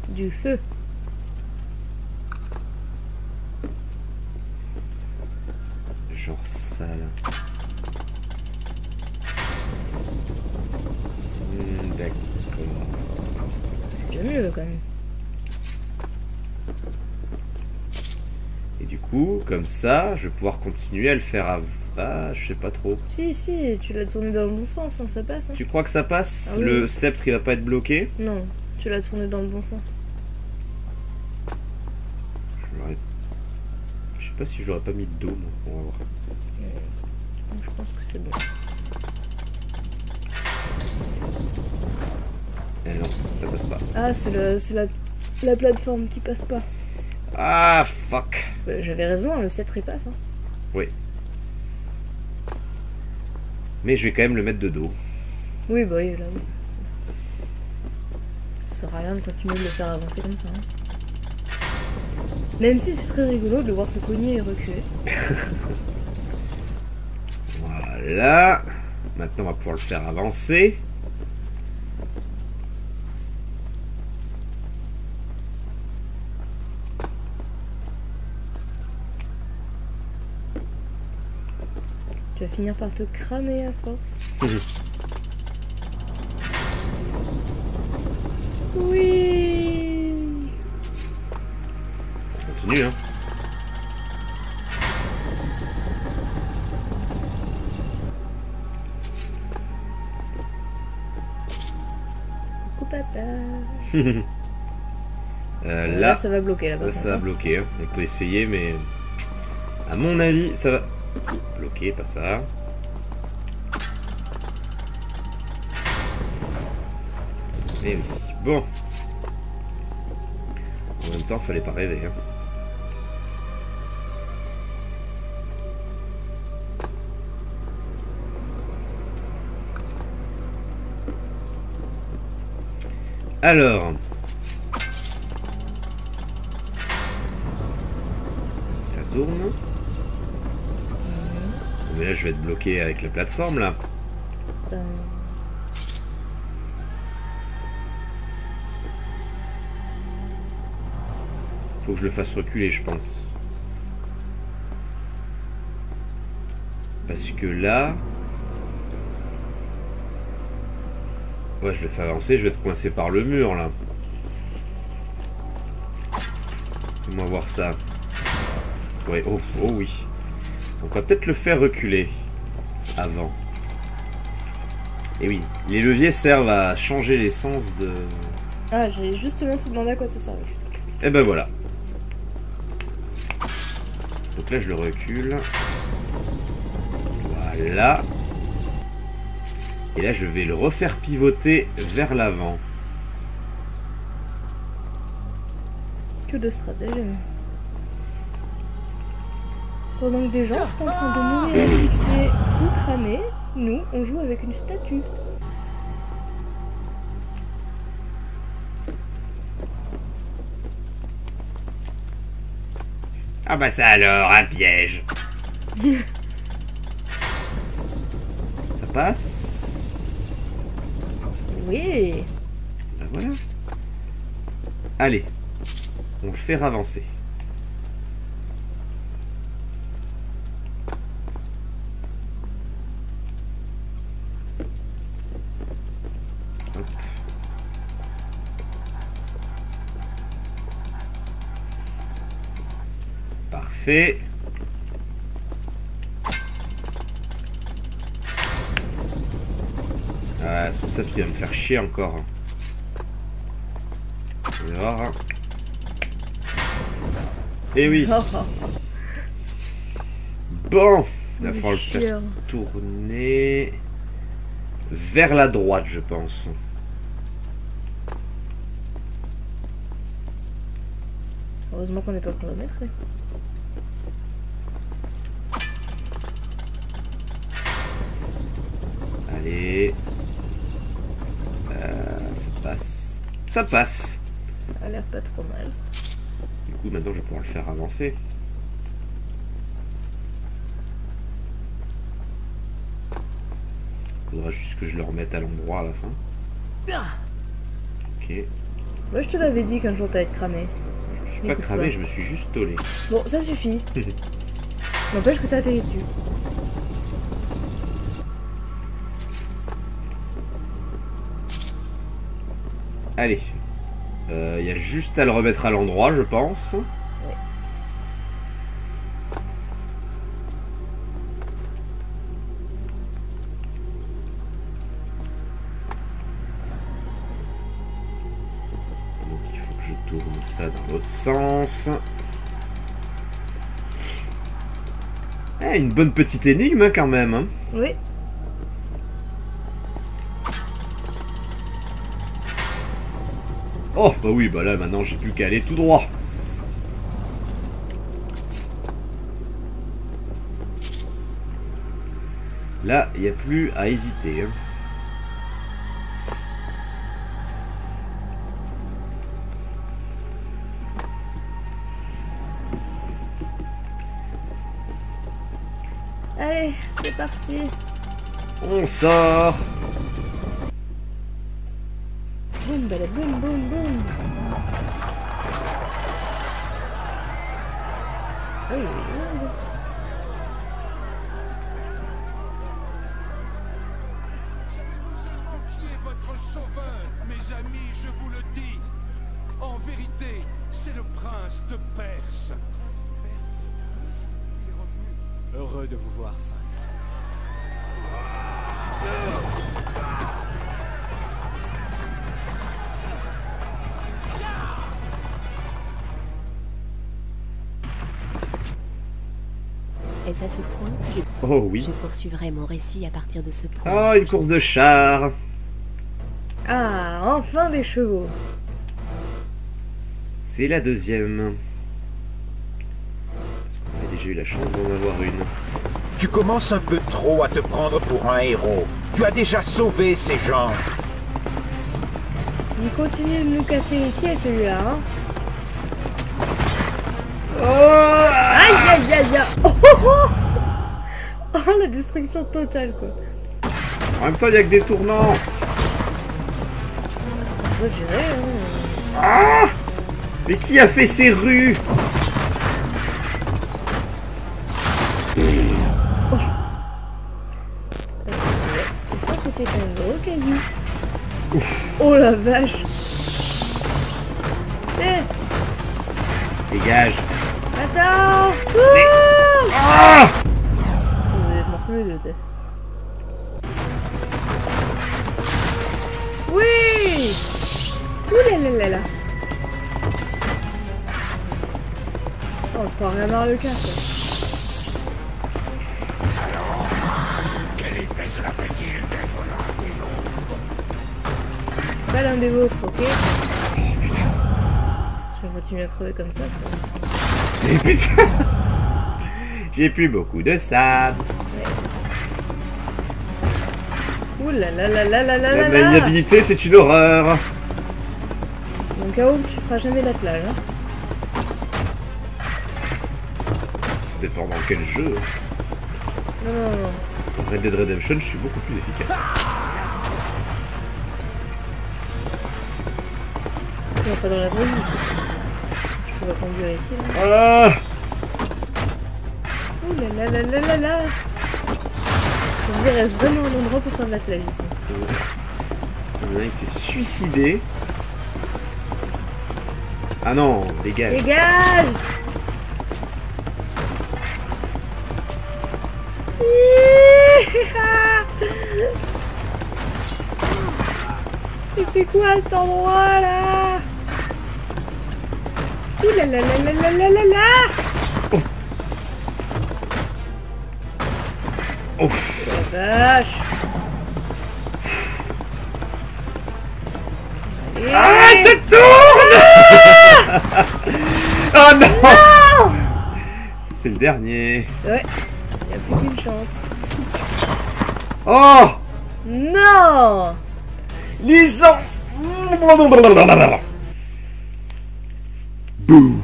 [SPEAKER 2] Du feu.
[SPEAKER 1] Genre ça là. D'accord.
[SPEAKER 2] C'est déjà mieux quand même.
[SPEAKER 1] Et du coup, comme ça, je vais pouvoir continuer à le faire à... Ah, je sais pas trop.
[SPEAKER 2] Si, si, tu l'as tourné dans le bon sens, hein, ça passe. Hein.
[SPEAKER 1] Tu crois que ça passe?
[SPEAKER 2] Ah oui.
[SPEAKER 1] Le sceptre il va pas être bloqué?
[SPEAKER 2] Non, tu l'as tourné dans le bon sens.
[SPEAKER 1] Je sais pas si j'aurais pas mis de dos, moi. On va voir.
[SPEAKER 2] Je pense que c'est bon.
[SPEAKER 1] Eh non, ça passe pas.
[SPEAKER 2] Ah, c'est la plateforme qui passe pas.
[SPEAKER 1] Ah, fuck.
[SPEAKER 2] J'avais raison, hein, le 7 repasse. Hein.
[SPEAKER 1] Oui. Mais je vais quand même le mettre de dos.
[SPEAKER 2] Oui, bah oui, là, oui. Ça sert à rien de continuer de le faire avancer comme ça. Hein. Même si c'est très rigolo de le voir se cogner et reculer.
[SPEAKER 1] Voilà. Maintenant, on va pouvoir le faire avancer.
[SPEAKER 2] Tu vas finir par te cramer à force. Oui.
[SPEAKER 1] Continue, hein.
[SPEAKER 2] Coucou papa.
[SPEAKER 1] Là,
[SPEAKER 2] ça va bloquer là-bas.
[SPEAKER 1] Là, ça va bloquer. Hein. On peut essayer, mais à mon avis, ça va bloquer, pas ça. Et oui. Bon. En même temps, fallait pas rêver. Hein. Alors. Ça tourne. Mais là, je vais être bloqué avec la plateforme, là. Faut que je le fasse reculer, je pense. Parce que là... Ouais, je le fais avancer, je vais être coincé par le mur, là. Fais-moi voir ça. Ouais, oh, oh oui. Donc on va peut-être le faire reculer. Avant. Et oui, les leviers servent à changer l'essence de...
[SPEAKER 2] Ah, j'ai justement te demandé à quoi ça servait.
[SPEAKER 1] Et ben voilà. Donc là, je le recule. Voilà. Et là, je vais le refaire pivoter vers l'avant.
[SPEAKER 2] Que de stratagème. Pendant que des gens sont en train de mourir asphyxiés ou cramés, nous, on joue avec une statue.
[SPEAKER 1] Ah bah ça alors, un piège. Ça passe?
[SPEAKER 2] Oui.
[SPEAKER 1] Ben voilà. Allez, on le fait avancer. Hop. Parfait. Ah, sur ça, tu vas me faire chier encore. On va voir. Et oui. Bon, il va falloir le faire tourner vers la droite, je pense.
[SPEAKER 2] Heureusement qu'on n'est pas chronométré.
[SPEAKER 1] Allez. Ça passe. Ça passe.
[SPEAKER 2] Ça a l'air pas trop mal.
[SPEAKER 1] Du coup, maintenant, je vais pouvoir le faire avancer. Faudra juste que je le remette à l'endroit à la fin. Ok.
[SPEAKER 2] Moi, je te l'avais dit qu'un jour t'allais être cramé.
[SPEAKER 1] Je suis pas cramé, je me suis juste tollé.
[SPEAKER 2] Bon, ça suffit. N'empêche que t'as atterri dessus.
[SPEAKER 1] Allez. Il y a juste à le remettre à l'endroit, je pense.
[SPEAKER 2] Ouais.
[SPEAKER 1] Donc il faut que je tourne ça dans l'autre sens. Eh, une bonne petite énigme hein, quand même. Hein.
[SPEAKER 2] Oui.
[SPEAKER 1] Oh, bah oui, bah là maintenant j'ai plus qu'à aller tout droit. Là, il n'y a plus à hésiter. Hein.
[SPEAKER 2] Allez, c'est parti.
[SPEAKER 1] On sort.
[SPEAKER 2] Boum, bada, boum, boum, boum. Oui, oui.
[SPEAKER 10] Savez-vous seulement qui est votre sauveur, mes amis, je vous le dis. En vérité, c'est le prince de Perse. Il est revenu.
[SPEAKER 6] Heureux de vous voir sains et saufs.
[SPEAKER 5] Est-ce à ce point
[SPEAKER 1] Oh oui.
[SPEAKER 5] Je poursuivrai mon récit à partir de ce point.
[SPEAKER 1] Oh, une course de char.
[SPEAKER 2] Ah, enfin des chevaux.
[SPEAKER 1] C'est la deuxième. On a déjà eu la chance d'en avoir une.
[SPEAKER 3] Tu commences un peu trop à te prendre pour un héros. Tu as déjà sauvé ces gens.
[SPEAKER 2] Il continue de nous casser les pieds celui-là. Hein. Oh, aïe aïe aïe aïe. Oh, oh, oh. Oh, la destruction totale quoi.
[SPEAKER 1] En même temps, il n'y a que des tournants.
[SPEAKER 2] Ça doit gérer hein.
[SPEAKER 1] Ah! Mais qui a fait ces rues?
[SPEAKER 2] Et ça c'était un gros caillou. Oh la vache.
[SPEAKER 1] Dégage.
[SPEAKER 2] Attends.
[SPEAKER 1] Mais... Ah!
[SPEAKER 2] Vous êtes morts tous les deux. Oui. Ouh là là là là. Oh, on se croirait à Mario Kart quoi.
[SPEAKER 7] Quel effet cela fait-il d'être là?
[SPEAKER 2] Pas l'un des vôtres, ok? Je vais continuer à crever comme ça.
[SPEAKER 1] Et putain! J'ai plus beaucoup de sable.
[SPEAKER 2] Ouh là là là là là là
[SPEAKER 1] La
[SPEAKER 2] là.
[SPEAKER 1] maniabilité, c'est une horreur.
[SPEAKER 2] Donc à où tu feras jamais l'attelage. Hein.
[SPEAKER 1] Ça dépend dans quel jeu.
[SPEAKER 2] Non, non, non.
[SPEAKER 1] Dans Red Dead Redemption, je suis beaucoup plus efficace.
[SPEAKER 2] Enfin dans la vraie vie. Je peux pas conduire ici là.
[SPEAKER 1] Ah!
[SPEAKER 2] Ouh là là là là là là. Il reste vraiment un endroit pour faire de l'attelage ici.
[SPEAKER 1] Il y en a un qui s'est suicidé. Ah non, dégage.
[SPEAKER 2] Dégage! Et c'est quoi cet endroit là? Ouh là là là là là là là là!
[SPEAKER 1] Oh.
[SPEAKER 2] La vache! Allez.
[SPEAKER 1] Ah, ça tourne! Oh non!
[SPEAKER 2] Non!
[SPEAKER 1] C'est le dernier.
[SPEAKER 2] Ouais, il n'y a plus qu'une chance.
[SPEAKER 1] Oh!
[SPEAKER 2] Non!
[SPEAKER 1] Les enfants! Boum!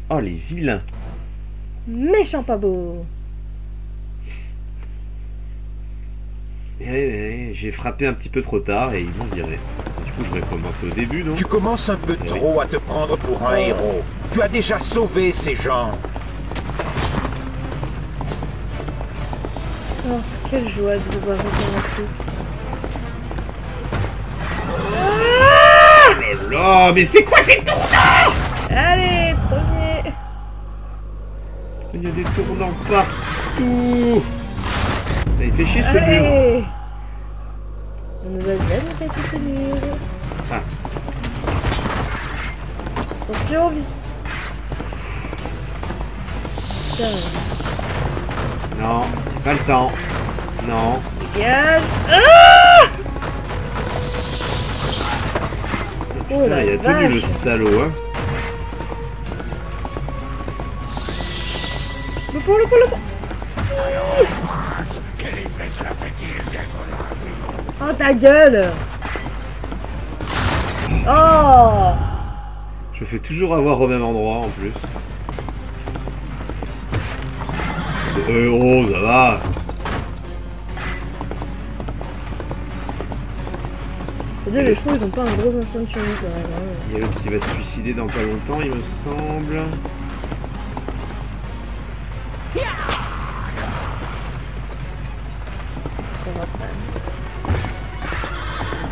[SPEAKER 1] Oh, les vilains!
[SPEAKER 2] Méchant pas beau!
[SPEAKER 1] J'ai frappé un petit peu trop tard et ils m'ont viré. Du coup, je vais commencer au début, non?
[SPEAKER 3] Tu commences un peu trop à te prendre pour un héros. Tu as déjà sauvé ces gens.
[SPEAKER 2] Oh, quelle joie de devoir recommencer.
[SPEAKER 1] Oh là là, mais c'est quoi ces tournants?
[SPEAKER 2] Allez, premier!
[SPEAKER 1] Il y a des tournants partout. Là, il fait chier ce mur.
[SPEAKER 2] Allez! On nous a jamais cassé ce mur.
[SPEAKER 1] Ah.
[SPEAKER 2] Attention, vite! Putain.
[SPEAKER 1] Non, j'ai pas le temps. Non.
[SPEAKER 2] Dégage! Ah! Oh
[SPEAKER 1] Putain,
[SPEAKER 2] la
[SPEAKER 1] il a tenu le
[SPEAKER 2] vache.
[SPEAKER 1] salaud, hein.
[SPEAKER 2] Le pont, le pont, le pont!
[SPEAKER 7] Prince, quel effet cela fait-il d'être là?
[SPEAKER 2] Oh ta gueule! Oh!
[SPEAKER 1] Je me fais toujours avoir au même endroit en plus. Oh, ça va!
[SPEAKER 2] C'est-à-dire les chevaux ils ont pas un gros instinct de survie quand même. Hein.
[SPEAKER 1] Il y a l'autre qui va se suicider dans pas longtemps, il me semble.
[SPEAKER 2] Ça va pas.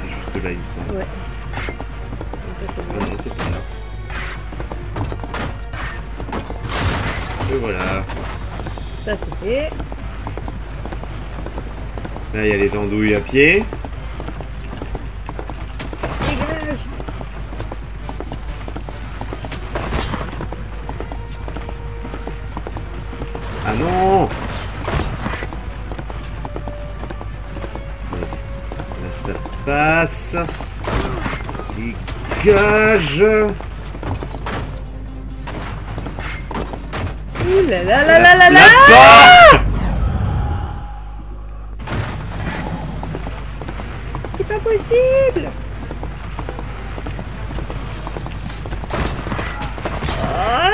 [SPEAKER 1] C'est juste là, il me semble.
[SPEAKER 2] Ouais. Donc, ça,
[SPEAKER 1] Ah non, c'est pas là. Et voilà.
[SPEAKER 2] ça c'est fait.
[SPEAKER 1] Là, il y a les andouilles à pied.
[SPEAKER 2] Dégage!
[SPEAKER 1] Ah non! Là, ça passe. Dégage!
[SPEAKER 2] Ouh là là là là là là!
[SPEAKER 1] Là-bas!
[SPEAKER 2] C'est pas possible! Ah!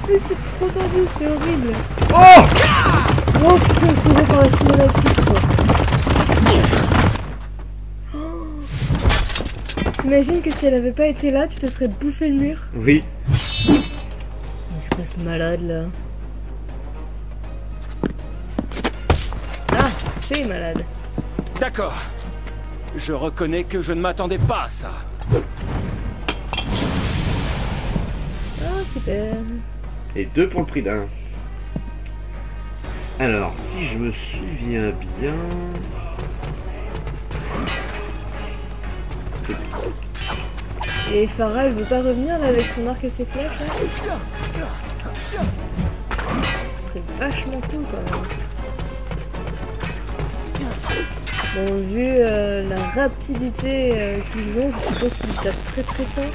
[SPEAKER 2] Mais c'est trop tendu, c'est horrible!
[SPEAKER 1] Oh!
[SPEAKER 2] Oh putain, c'est vrai par la cinématique quoi! Oh. T'imagines que si elle avait pas été là, tu te serais bouffé le mur?
[SPEAKER 1] Oui.
[SPEAKER 2] Mais c'est quoi ce malade là? Ah, c'est malade.
[SPEAKER 6] D'accord. Je reconnais que je ne m'attendais pas à ça.
[SPEAKER 2] Ah, super.
[SPEAKER 1] Et 2 pour le prix d'un. Alors, si je me souviens bien...
[SPEAKER 2] Et Farah, elle veut pas revenir là avec son arc et ses flèches là? Ce serait vachement cool quand même. Bon, vu la rapidité qu'ils ont, je suppose qu'ils tapent très très fort.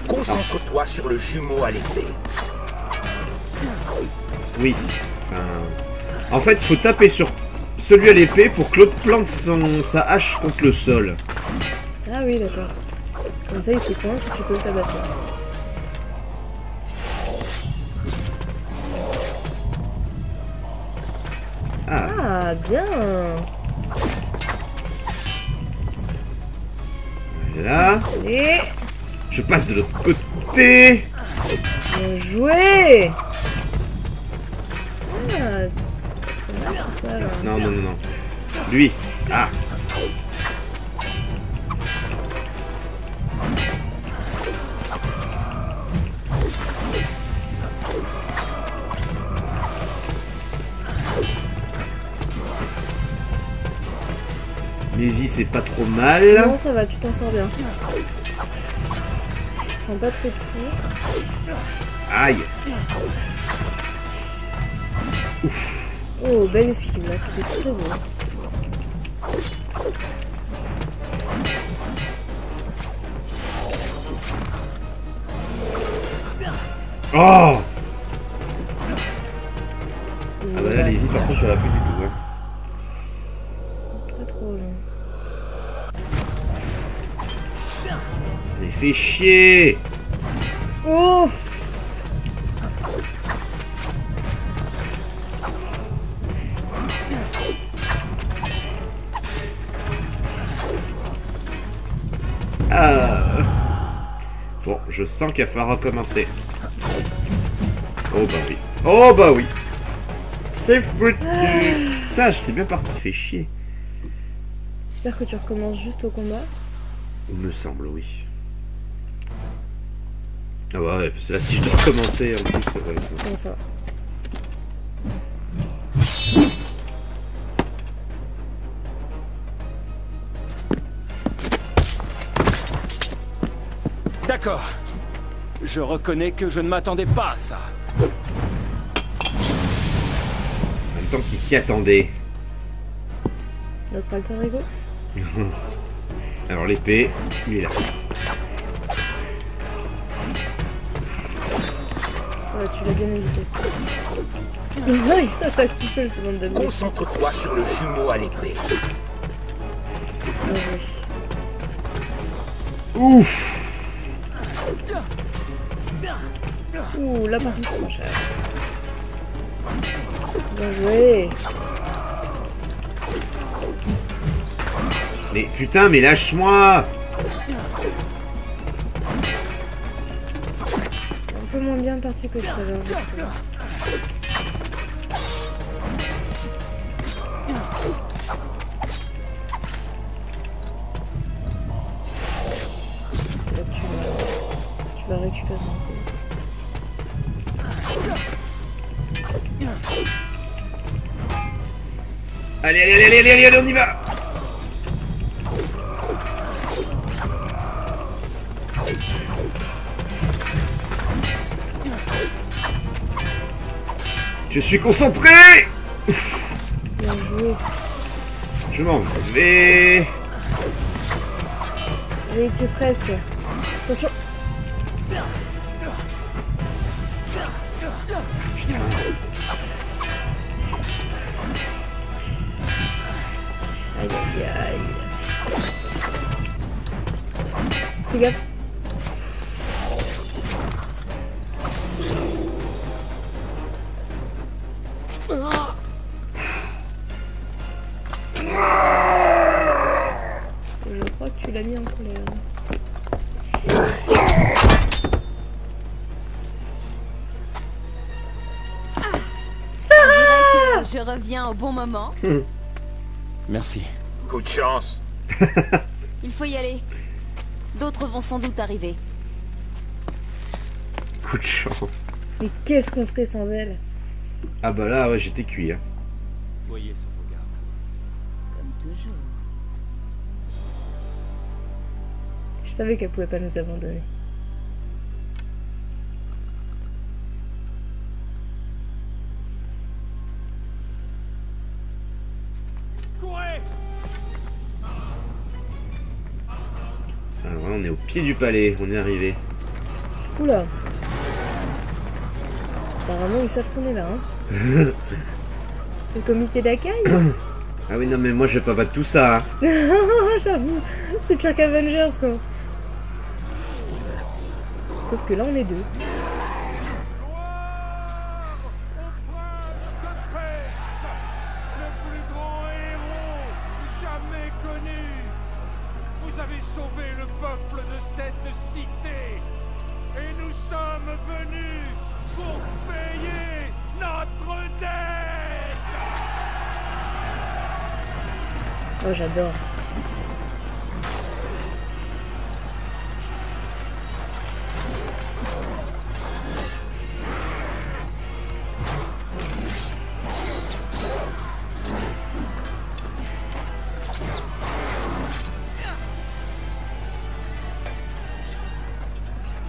[SPEAKER 3] Concentre-toi sur le jumeau à l'épée.
[SPEAKER 1] Oui. En fait, il faut taper sur celui à l'épée pour que l'autre plante sa hache contre le sol.
[SPEAKER 2] Ah oui, d'accord. Comme ça, il se coince et tu peux le tabasser. Ah, bien.
[SPEAKER 1] Voilà.
[SPEAKER 2] Et
[SPEAKER 1] Je passe de l'autre côté.
[SPEAKER 2] bien joué. Ah, trop mal tout ça là.
[SPEAKER 1] Non, non, non, non. Lui. Ah. Lévi, c'est pas trop mal.
[SPEAKER 2] Non, ça va, tu t'en sors bien. Prends pas trop de coups.
[SPEAKER 1] Aïe.
[SPEAKER 2] Oh, belle esquive là, c'était très beau.
[SPEAKER 1] Oh. Ah bah là, Lévi, par contre, ça va plus du tout. Hein.
[SPEAKER 2] Pas trop long.
[SPEAKER 1] Mais fait chier.
[SPEAKER 2] Oh.
[SPEAKER 1] Ah. Bon, je sens qu'il va falloir recommencer. Oh bah oui. Oh bah oui. C'est foutu. Putain, j'étais bien parti, fait chier.
[SPEAKER 2] J'espère que tu recommences juste au combat.
[SPEAKER 1] Il me semble, oui. Ah bah ouais, parce que là, si je dois recommencer, en plus, ça va être...
[SPEAKER 2] Comme ça.
[SPEAKER 6] D'accord. Je reconnais que je ne m'attendais pas à ça.
[SPEAKER 1] En même temps qu'il s'y attendait.
[SPEAKER 2] Notre alter ego.
[SPEAKER 1] Alors l'épée, il est là.
[SPEAKER 2] Ça Ouais, tu l'as bien évité. Ouais, il s'attaque tout seul, ce bande de bruit.
[SPEAKER 3] Concentre-toi sur le jumeau à l'épée.
[SPEAKER 2] Bien joué.
[SPEAKER 1] Ouf.
[SPEAKER 2] Ouh, là par contre, c'est pas cher. Bien joué.
[SPEAKER 1] Mais putain, mais lâche-moi.
[SPEAKER 2] C'est un peu moins bien parti que tout à l'heure. je trouve. C'est là que tu vas récupérer un peu.
[SPEAKER 1] Allez, allez, allez, allez, allez, allez, on y va. Je suis concentré.
[SPEAKER 2] Bien joué.
[SPEAKER 1] Je m'en vais.
[SPEAKER 2] Allez, tu es presque. Attention. Aïe aïe aïe. Fais gaffe. Je crois que tu l'as mis en colère.
[SPEAKER 11] On dirait que je reviens au bon moment.
[SPEAKER 6] Merci.
[SPEAKER 3] Coup de chance.
[SPEAKER 11] Il faut y aller. D'autres vont sans doute arriver.
[SPEAKER 1] Coup de chance.
[SPEAKER 2] Mais qu'est-ce qu'on ferait sans elle?
[SPEAKER 1] Ah bah là, ouais, j'étais cuit. Hein.
[SPEAKER 4] Soyez sur vos gardes.
[SPEAKER 11] Comme toujours.
[SPEAKER 2] Je savais qu'elle pouvait pas nous abandonner.
[SPEAKER 10] Courez!
[SPEAKER 1] Alors là, on est au pied du palais, on est arrivé.
[SPEAKER 2] Oula. Apparemment, ils savent qu'on est là, hein. Le comité d'accueil.
[SPEAKER 1] Ah oui, non, mais moi je vais pas battre tout ça. Hein.
[SPEAKER 2] J'avoue, c'est pire qu'Avengers, quoi. Sauf que là, on est deux.
[SPEAKER 10] Le plus grand héros jamais connu. Vous avez sauvé le peuple de cette cité. Et nous sommes venus pour payer notre dette.
[SPEAKER 2] Oh, j'adore.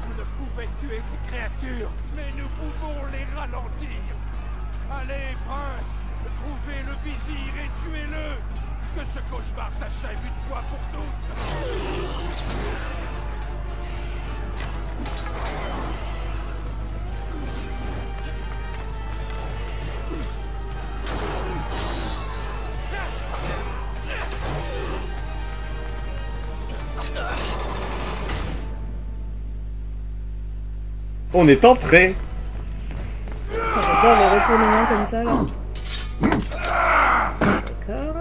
[SPEAKER 10] Vous ne pouvez tuer ces créatures, mais nous pouvons les ralentir. Allez, prince, trouvez le vizir et tuez-le. Que ce cauchemar s'achève une fois pour toutes.
[SPEAKER 1] On est entré.
[SPEAKER 2] Oh, j'adore les retournements comme ça, là. D'accord.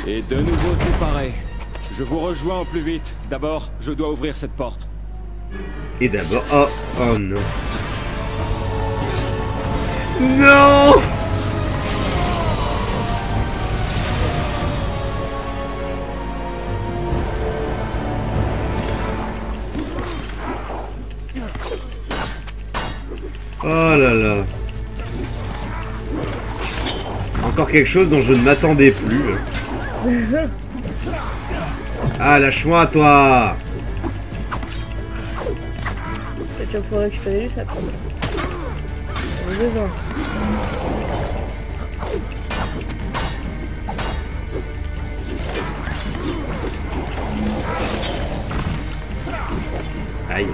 [SPEAKER 6] Et de nouveau séparés. Je vous rejoins au plus vite. D'abord, je dois ouvrir cette porte.
[SPEAKER 1] Et d'abord... Oh, oh non. Non. Oh là là. Encore quelque chose dont je ne m'attendais plus. Ah, lâche-moi, toi.
[SPEAKER 2] Peut-être que tu vas pouvoir récupérer du sable comme ça. J'en ai besoin.
[SPEAKER 1] Aïe.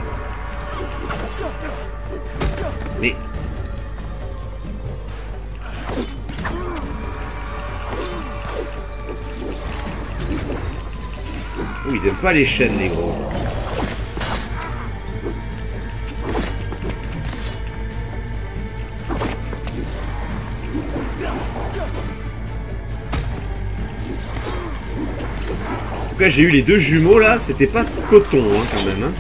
[SPEAKER 1] ils aiment pas les chaînes, les gros. En tout cas, j'ai eu les deux jumeaux là, c'était pas coton hein, quand même. Hein.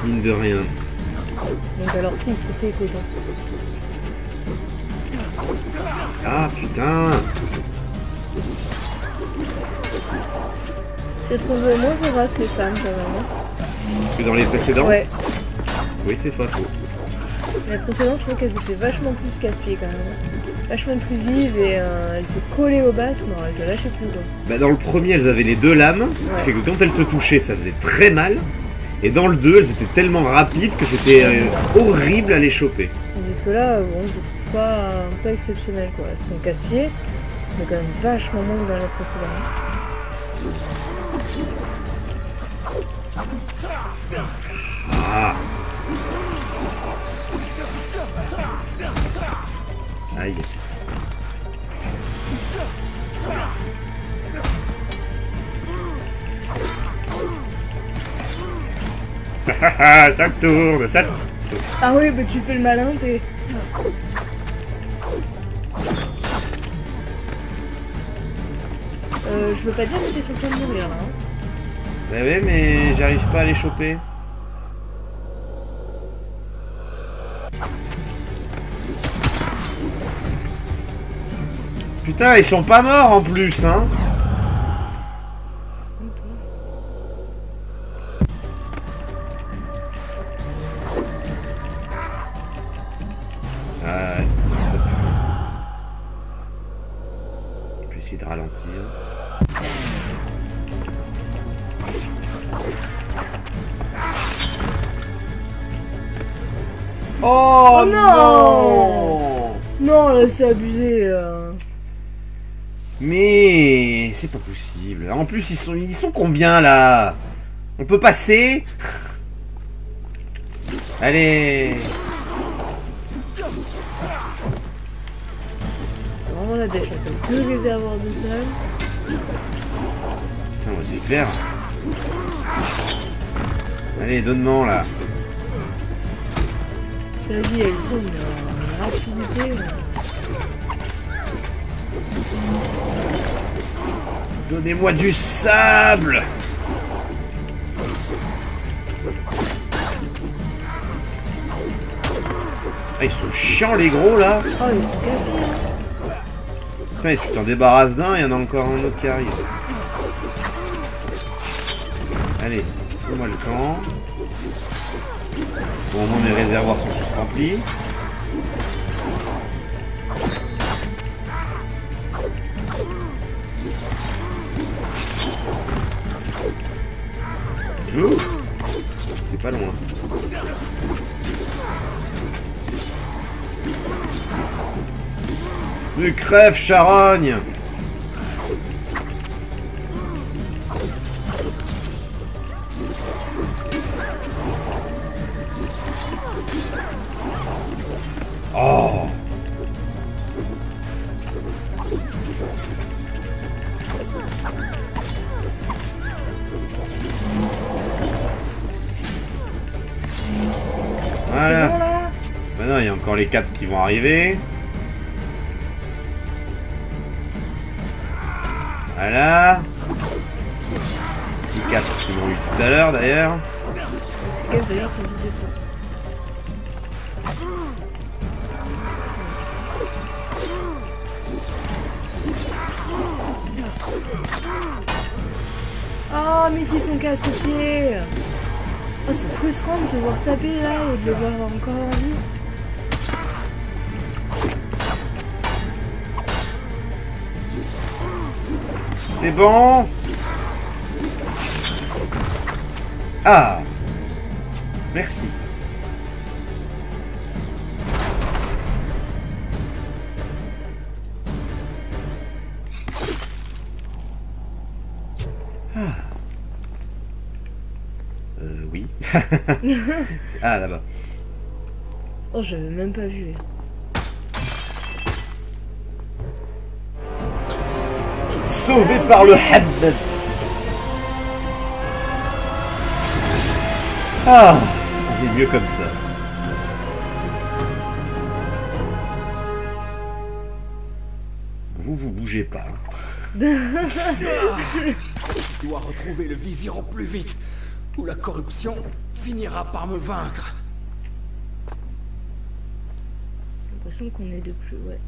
[SPEAKER 1] Mine de rien.
[SPEAKER 2] Donc alors si, c'était coton.
[SPEAKER 1] Ah putain.
[SPEAKER 2] Je trouve moins voraces les femmes quand même. Hein.
[SPEAKER 1] Que dans les précédents?
[SPEAKER 2] Ouais.
[SPEAKER 1] Oui, c'est pas faux.
[SPEAKER 2] Les précédentes, je trouve qu'elles étaient vachement plus casse-pieds quand même. Vachement plus vives et elles te collaient au basque, mais elles te lâchaient plus quoi.
[SPEAKER 1] Bah dans le premier, elles avaient les deux lames, ce qui fait que quand elles te touchaient, ça faisait très mal. Et dans le 2, elles étaient tellement rapides que c'était horrible à les choper.
[SPEAKER 2] Tandis que là, bon, je les trouve pas exceptionnelles quoi. Elles sont casse-pieds, mais quand même vachement moins que dans les précédentes.
[SPEAKER 1] Ah. Aïe. Ça tourne, ça tourne.
[SPEAKER 2] Ah oui, bah tu fais le malin, t'es... je veux pas dire que t'es sur le point de mourir là. Hein.
[SPEAKER 1] Bah ouais, mais j'arrive pas à les choper. Putain, ils sont pas morts en plus, hein. Ah ouais, ça pue. Je vais essayer de ralentir. Oh non!
[SPEAKER 2] Non, là c'est abusé.
[SPEAKER 1] Mais c'est pas possible. En plus, ils sont combien là? On peut passer? Allez.
[SPEAKER 2] C'est vraiment la dèche. T'as 2 réservoirs de sol.
[SPEAKER 1] Putain, ouais, c'est clair. Allez, donne-moi là.
[SPEAKER 2] Ta vie, elle tourne en rapidité.
[SPEAKER 1] Donnez-moi du sable. Ah, ils sont chiants les gros là.
[SPEAKER 2] Oh, ils sont casse-pieds.
[SPEAKER 1] Putain, tu t'en débarrasses d'un, il y en a encore un autre qui arrive. Allez, fais-moi le camp. Bon, au moins mes réservoirs sont tous remplis. C'est pas loin. Mais crève, charogne! Oh! Voilà.
[SPEAKER 2] Bon, là.
[SPEAKER 1] Maintenant, il y a encore les 4 qui vont arriver. Voilà. Les 4 qui l'ont eu tout à l'heure d'ailleurs.
[SPEAKER 2] Regarde d'ailleurs, t'as vidé ça. Oh, mais qui sont casse-pieds. Oh, c'est frustrant de te voir taper là et de le voir encore en vie.
[SPEAKER 1] C'est bon? Ah! Merci. Ah. Oui. Ah, là-bas.
[SPEAKER 2] Oh, j'avais même pas vu.
[SPEAKER 1] Sauvé par le Haddad. Ah, on est mieux comme ça. Vous bougez pas.
[SPEAKER 6] Je dois retrouver le vizir au plus vite, ou la corruption finira par me vaincre.
[SPEAKER 2] J'ai l'impression qu'on est de plus, ouais.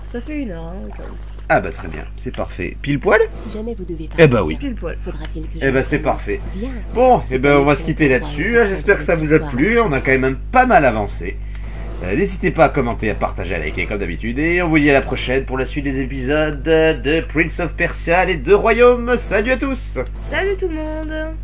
[SPEAKER 2] Ça fait 1 heure, hein, au cas où.
[SPEAKER 1] Ah bah très bien, c'est parfait. Pile poil?
[SPEAKER 5] Si jamais vous devez partir,
[SPEAKER 1] Eh bah oui.
[SPEAKER 2] Pile poil.
[SPEAKER 5] Faudra-t-il que je
[SPEAKER 1] Eh bah
[SPEAKER 5] vous
[SPEAKER 1] c'est
[SPEAKER 5] prenne
[SPEAKER 1] parfait.
[SPEAKER 5] bien.
[SPEAKER 1] Bon,
[SPEAKER 5] C'est
[SPEAKER 1] eh ben
[SPEAKER 5] un
[SPEAKER 1] on va se
[SPEAKER 5] excellent
[SPEAKER 1] quitter
[SPEAKER 5] endroit
[SPEAKER 1] là-dessus.
[SPEAKER 5] où
[SPEAKER 1] J'espère que ça vous a
[SPEAKER 5] l'histoire
[SPEAKER 1] plu. On a quand même pas mal avancé. N'hésitez pas à commenter, à partager, à liker comme d'habitude. Et on vous dit à la prochaine pour la suite des épisodes de Prince of Persia, les 2 royaumes. Salut à tous!
[SPEAKER 2] Salut tout le monde!